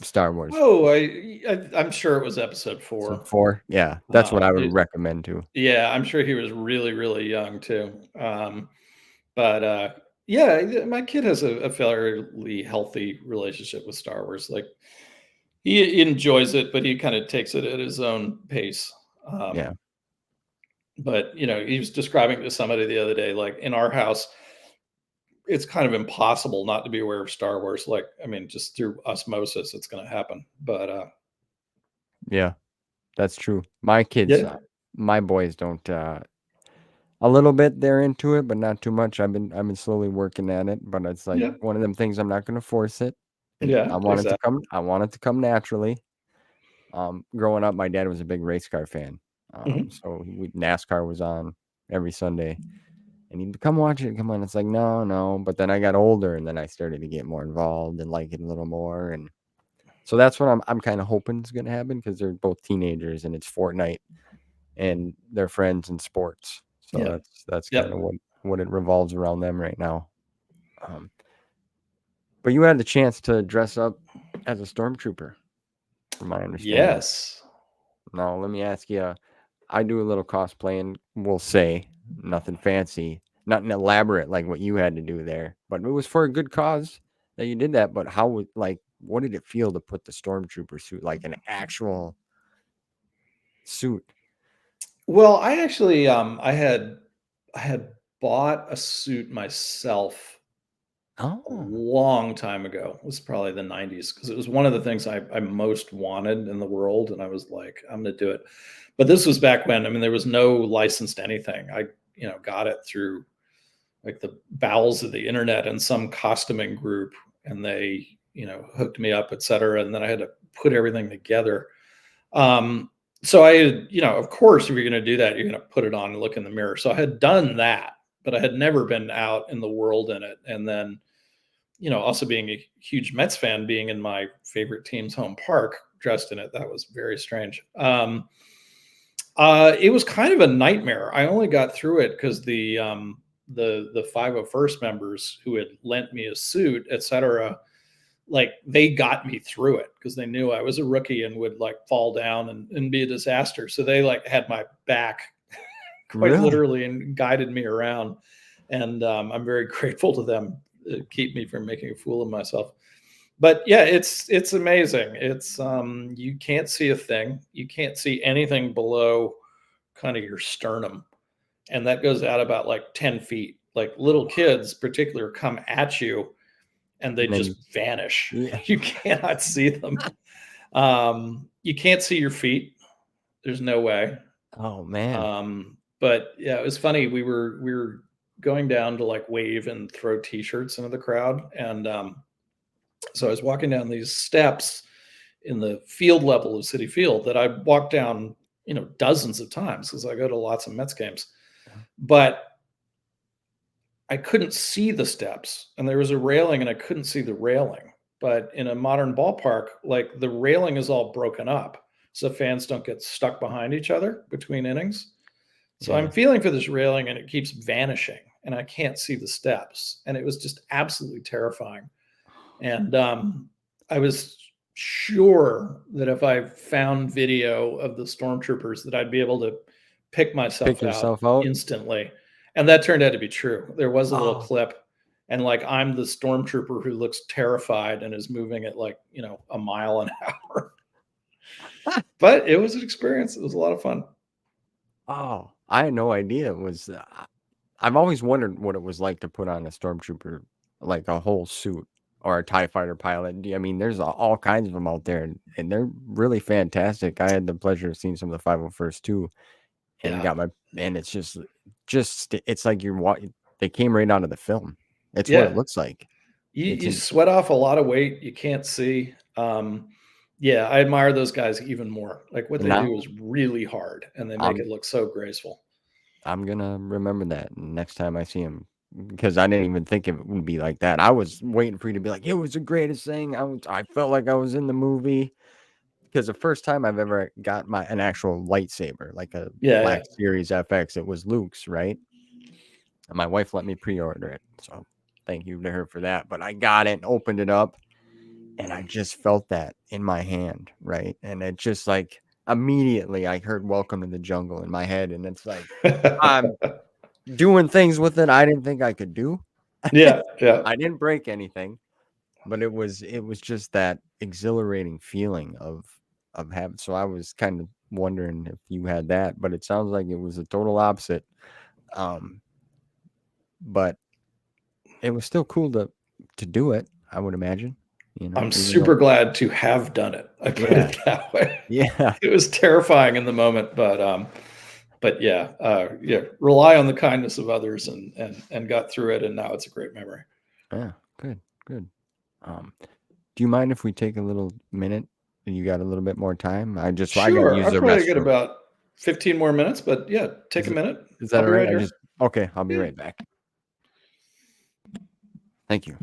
Star Wars Oh, I'm sure it was episode episode 4. 4? Yeah, that's what I would It recommend too. Yeah, I'm sure he was really, really young too. But yeah, my kid has a fairly healthy relationship with Star Wars. Like he enjoys it, but he kind of takes it at his own pace. Yeah, Um, but he was describing to somebody the other day, like in our house, it's kind of impossible not to be aware of Star Wars. Like, I mean, just through osmosis, it's going to happen. But yeah, that's true. My kids, yeah, my boys don't. A little bit they're into it, but not too much. I've been slowly working at it, but it's like yeah, one of them things I'm not gonna force it. yeah, exactly. I want it to come naturally. Growing up, my dad was a big race car fan. Hmm. So NASCAR was on every Sunday, and he'd come watch it. Come on, it's like no, no. But then I got older, and then I started to get more involved and like it a little more, and so that's what I'm kind of hoping is gonna happen because they're both teenagers, and it's Fortnite and their friends and sports. So Yeah, that's kind of yep. what it revolves around them right now. Um, but you had the chance to dress up as a stormtrooper, from my understanding. Yes. Now, let me ask you. I do a little cosplaying. We'll say nothing fancy, nothing elaborate like what you had to do there, but it was for a good cause that you did that. But what did it feel to put the stormtrooper suit, like an actual suit? Well, I actually, I had bought a suit myself a Oh, long time ago. It was probably the 90s because it was one of the things I most wanted in the world, and I was like, "I'm gonna do it." But this was back when, I mean, there was no licensed anything. I, got it through, like, the bowels of the internet and some costuming group, and they, hooked me up, etcetera, and then I had to put everything together. Um, so I had, of course, if you're going to do that, you're going to put it on and look in the mirror. So I had done that, but I had never been out in the world in it. And then, also being a huge Mets fan, being in my favorite team's home park, dressed in it, that was very strange. It was kind of a nightmare. I only got through it because the 501st members who had lent me a suit, etc., like they got me through it because they knew I was a rookie and would like fall down and be a disaster. So they like had my back quite really? literally and guided me around. And I'm very grateful to them to keep me from making a fool of myself. But yeah, it's amazing. It's you can't see a thing. You can't see anything below kind of your sternum, and that goes out about like 10 feet. Like little kids, particular, come at you and they And then just vanish. yeah. You cannot see them. You can't see your feet. There's no way. Oh man. But yeah, it was funny. We were going down to like wave and throw T-shirts into the crowd, and so I was walking down these steps in the field level of City Field that I walked down, dozens of times because I go to lots of Mets games. But I couldn't see the steps, and there was a railing, and I couldn't see the railing. But in a modern ballpark, like the railing is all broken up, so fans don't get stuck behind each other between innings. So I'm Yeah. feeling for this railing, and it keeps vanishing, and I can't see the steps, and it was just absolutely terrifying. And I was sure that if I found video of the stormtroopers, that I'd be able to pick Pick myself out yourself out. instantly. And that turned out to be true. There was a little Oh. clip, and like I'm the stormtrooper who looks terrified and is moving at like, a mile an hour. But it was an experience. It was a lot of fun. Oh, I had no idea it was. I've always wondered what it was like to put on a stormtrooper, like a whole suit, or a TIE fighter pilot. I mean, there's all kinds of them out there, and they're really fantastic. I had the pleasure of seeing some of the 501st too, and Yeah. got my and it's just it's like they came right out of the film. It's what it Yeah. looks like. You It's you in sweat off a lot of weight you can't see. Yeah, I admire those guys even more. Like what and they do now is really hard and they make I'm it look so graceful. I'm gonna remember that next time I see him. because I didn't even think it would be like that. I was waiting for you to be like, it was the greatest thing. I felt like I was in the movie. Because the first time I've ever got an actual lightsaber, like a Yeah, Black yeah. Series FX, it was Luke's, right? And my wife let me pre-order it, so thank you to her for that. But I got it and opened it up, and I just felt that in my hand, right? And it just like immediately I heard "Welcome to the Jungle" in my head, and it's like I'm doing things with it I didn't think I could do. Yeah, yeah. I didn't break anything, but it was just that exhilarating feeling of having. So I was kind of wondering if you had that, but it sounds like it was the total opposite. Um, but it was still cool to do it, I would imagine, I'm even though super glad to have done it. I put yeah, it that way. yeah, It was terrifying in the moment, but yeah, yeah, rely on the kindness of others and got through it, and now it's a great memory. yeah, good, good. Um, do you mind if we take a little minute? You got a little bit more time? I got to Sure, use I've the probably got restroom. about 15 more minutes, but yeah, take Is a it minute. is I'll that all be right? right here. Okay, I'll be Yeah, right back. Thank you.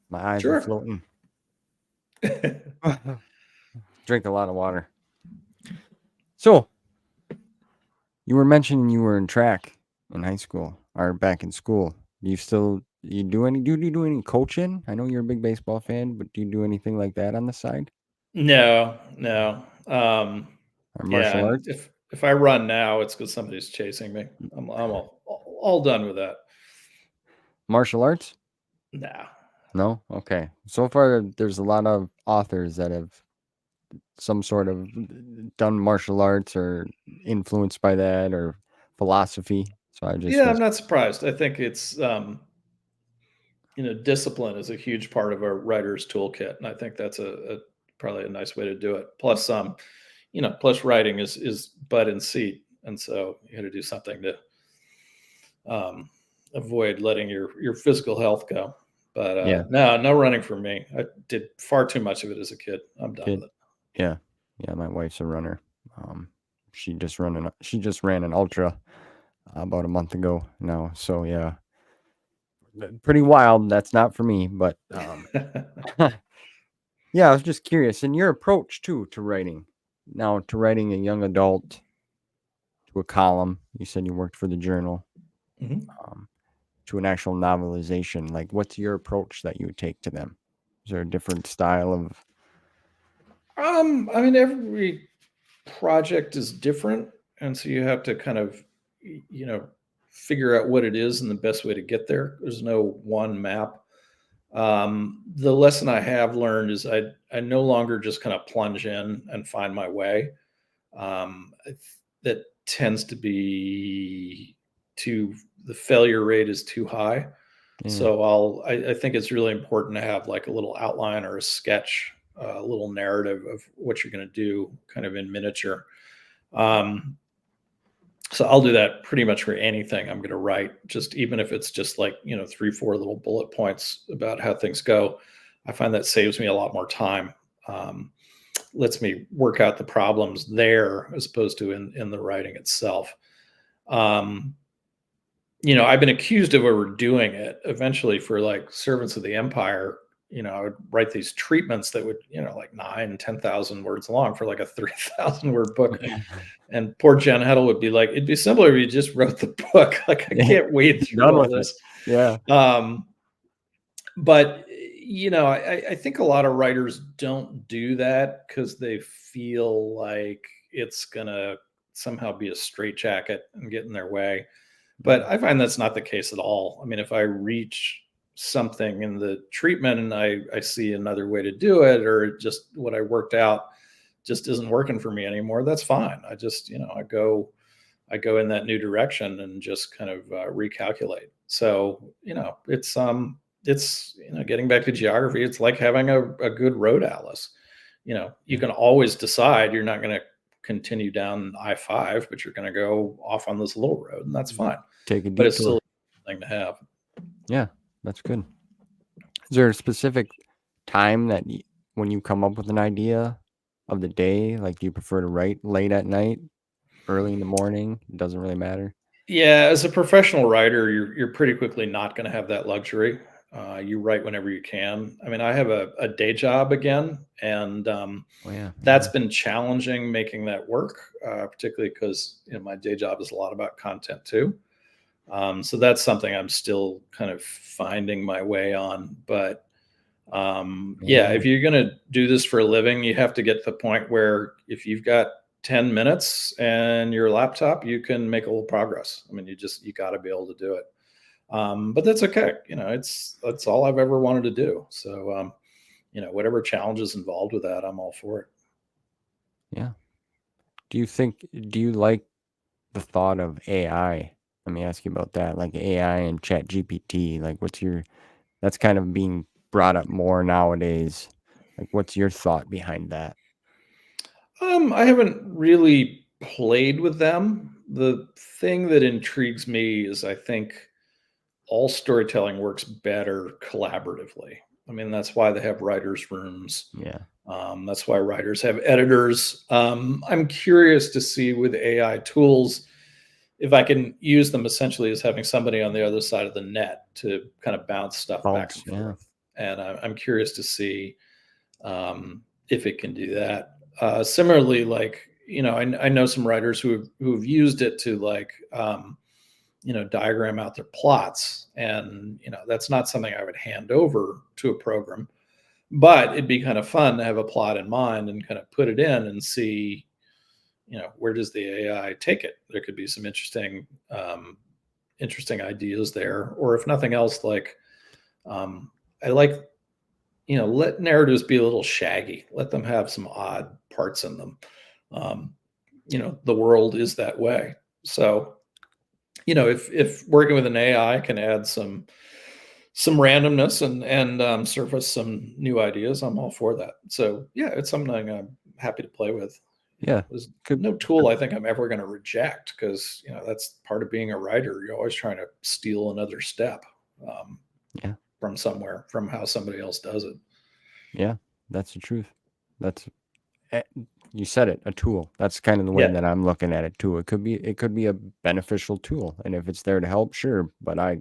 My eyes were sure. floating. Drink a lot of water. So, you were mentioning you were in track in high school or back in school. Do you still you do any coaching? I know you're a big baseball fan, but do you do anything like that on the side No, no. or Yeah, martial and arts? if I run now, it's because somebody's chasing me. I'm all done with that. Martial arts? No. No? Okay. So far there's a lot of authors that have some sort of done martial arts or influenced by that or philosophy. So I just Yeah, I'm was not surprised. I think it's discipline is a huge part of a writer's toolkit, and I think that's a probably a nice way to do it. Plus, plus writing is butt and seat, and so you got to do something to um, avoid letting your physical health go. But yeah, no, no running for me. I did far too much of it as a kid. I'm done kid. with it. Yeah. Yeah, my wife's a runner. She just ran an ultra about a month ago now. So yeah, pretty wild. That's not for me, but yeah, I was just curious. And your approach too to writing, now to writing a young adult to a column. You said you worked for the Journal. Mhm. Um, to an actual novelization. Like, what's your approach that you would take to them? Is there a different style of? I mean, every project is different, and so you have to kind of, figure out what it is and the best way to get there. There's no one map. The lesson I have learned is I no longer just kind of plunge in and find my way. That tends to be too the failure rate is too high. Yeah, So I think it's really important to have like a little outline or a sketch, a little narrative of what you're going to do, kind of in miniature. Um, so I'll do that pretty much for anything I'm going to write, just even if it's just like, 3, 4 little bullet points about how things go. I find that saves me a lot more time. Um, Lets me work out the problems there as opposed to in the writing itself. Um, I've been accused of overdoing it. Eventually, for like Servants of the Empire, I would write these treatments that would, like 9, 10,000 words long for like a 3,000 word book. yeah, And poor Jen Heddle would be like, it'd be simpler if you just wrote the book. Like, I yeah. can't wade through Done all with it. this. Yeah, Um, but I think a lot of writers don't do that because they feel like it's gonna somehow be a straitjacket and get in their way. But mm, I find that's not the case at all. I mean, if I reach something in the treatment and I see another way to do it, or just what I worked out just isn't working for me anymore, that's fine. I just, I go in that new direction and just kind of recalculate. So, it's getting back to geography. It's like having a good road atlas. You yeah. can always decide you're not going to continue down I-5, but you're going to go off on this little road, and that's fine. Take a But it's still detour. a thing to have. Yeah, that's good. Is there a specific time that when you come up with an idea of the day, like do you prefer to write late at night, early in the morning? It doesn't really matter. Yeah, as a professional writer, you're pretty quickly not going to have that luxury. You write whenever you can. I mean, I have a day job again, and Oh yeah, that's yeah, been challenging making that work, particularly because my day job is a lot about content too. So that's something I'm still kind of finding my way on. But yeah, yeah, if you're going to do this for a living, you have to get to the point where if you've got 10 minutes and your laptop, you can make a little progress. I mean, you got to be able to do it. But that's okay. That's all I've ever wanted to do. So, whatever challenges involved with that, I'm all for it. yeah. Do you like the thought of AI? Let me ask you about that. Like AI and Chat GPT. Like, that's kind of being brought up more nowadays. Like, what's your thought behind that? I haven't really played with them. The thing that intrigues me is I think all storytelling works better collaboratively. I mean, that's why they have writers' rooms. Yeah. That's why writers have editors. I'm curious to see with AI tools if I can use them essentially as having somebody on the other side of the net to kind of bounce stuff back Bounce. and Yeah. forth. And I'm curious to see if it can do that. Similarly, like I know some writers who've used it to like diagram out their plots, and that's not something I would hand over to a program, but it'd be kind of fun to have a plot in mind and kind of put it in and see where does the AI take it. There could be some interesting ideas there, or if nothing else, like I like let narratives be a little shaggy, let them have some odd parts in them. um, the world is that way. So if working with an AI can add some randomness and surface some new ideas, I'm all for that. So yeah, it's something I'm happy to play with. Yeah. There's Could, no tool I think I'm ever going to reject, because that's part of being a writer. You're always trying to steal another step um, yeah. from somewhere, from how somebody else does it. Yeah. That's the truth. That's eh, you said it, a tool. That's kind of the way Yeah, that I'm looking at it too. It could be a beneficial tool, and if it's there to help, sure. But I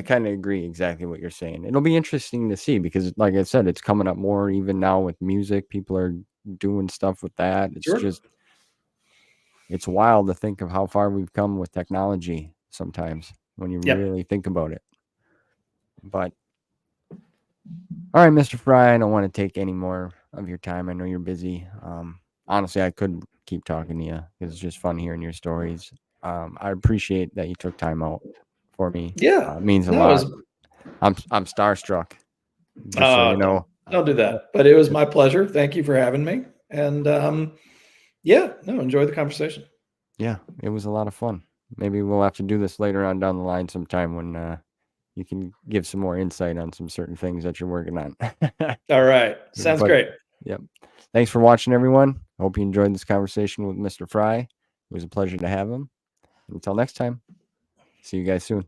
kind of agree exactly what you're saying. It'll be interesting to see because, like I said, it's coming up more even now with music. People are doing stuff with that. sure. It's wild to think of how far we've come with technology sometimes when you Yep. really think about it. But all right, Mr. Fry, I don't want to take any more of your time. I know you're busy. Honestly, I could keep talking to you because it's just fun hearing your stories. I appreciate that you took time out for me. Yeah. It means a No, it lot. was. I'm starstruck, just so you Don't know. don't do Uh, that. But it was it- my pleasure. Thank you for having me. And yeah, no, enjoy the conversation. yeah, it was a lot of fun. Maybe we'll have to do this later on down the line sometime when you can give some more insight on some certain things that you're working on. All right. Sounds But great. yep. Thanks for watching, everyone. Hope you enjoyed this conversation with Mr. Fry. It was a pleasure to have him. Until next time, see you guys soon.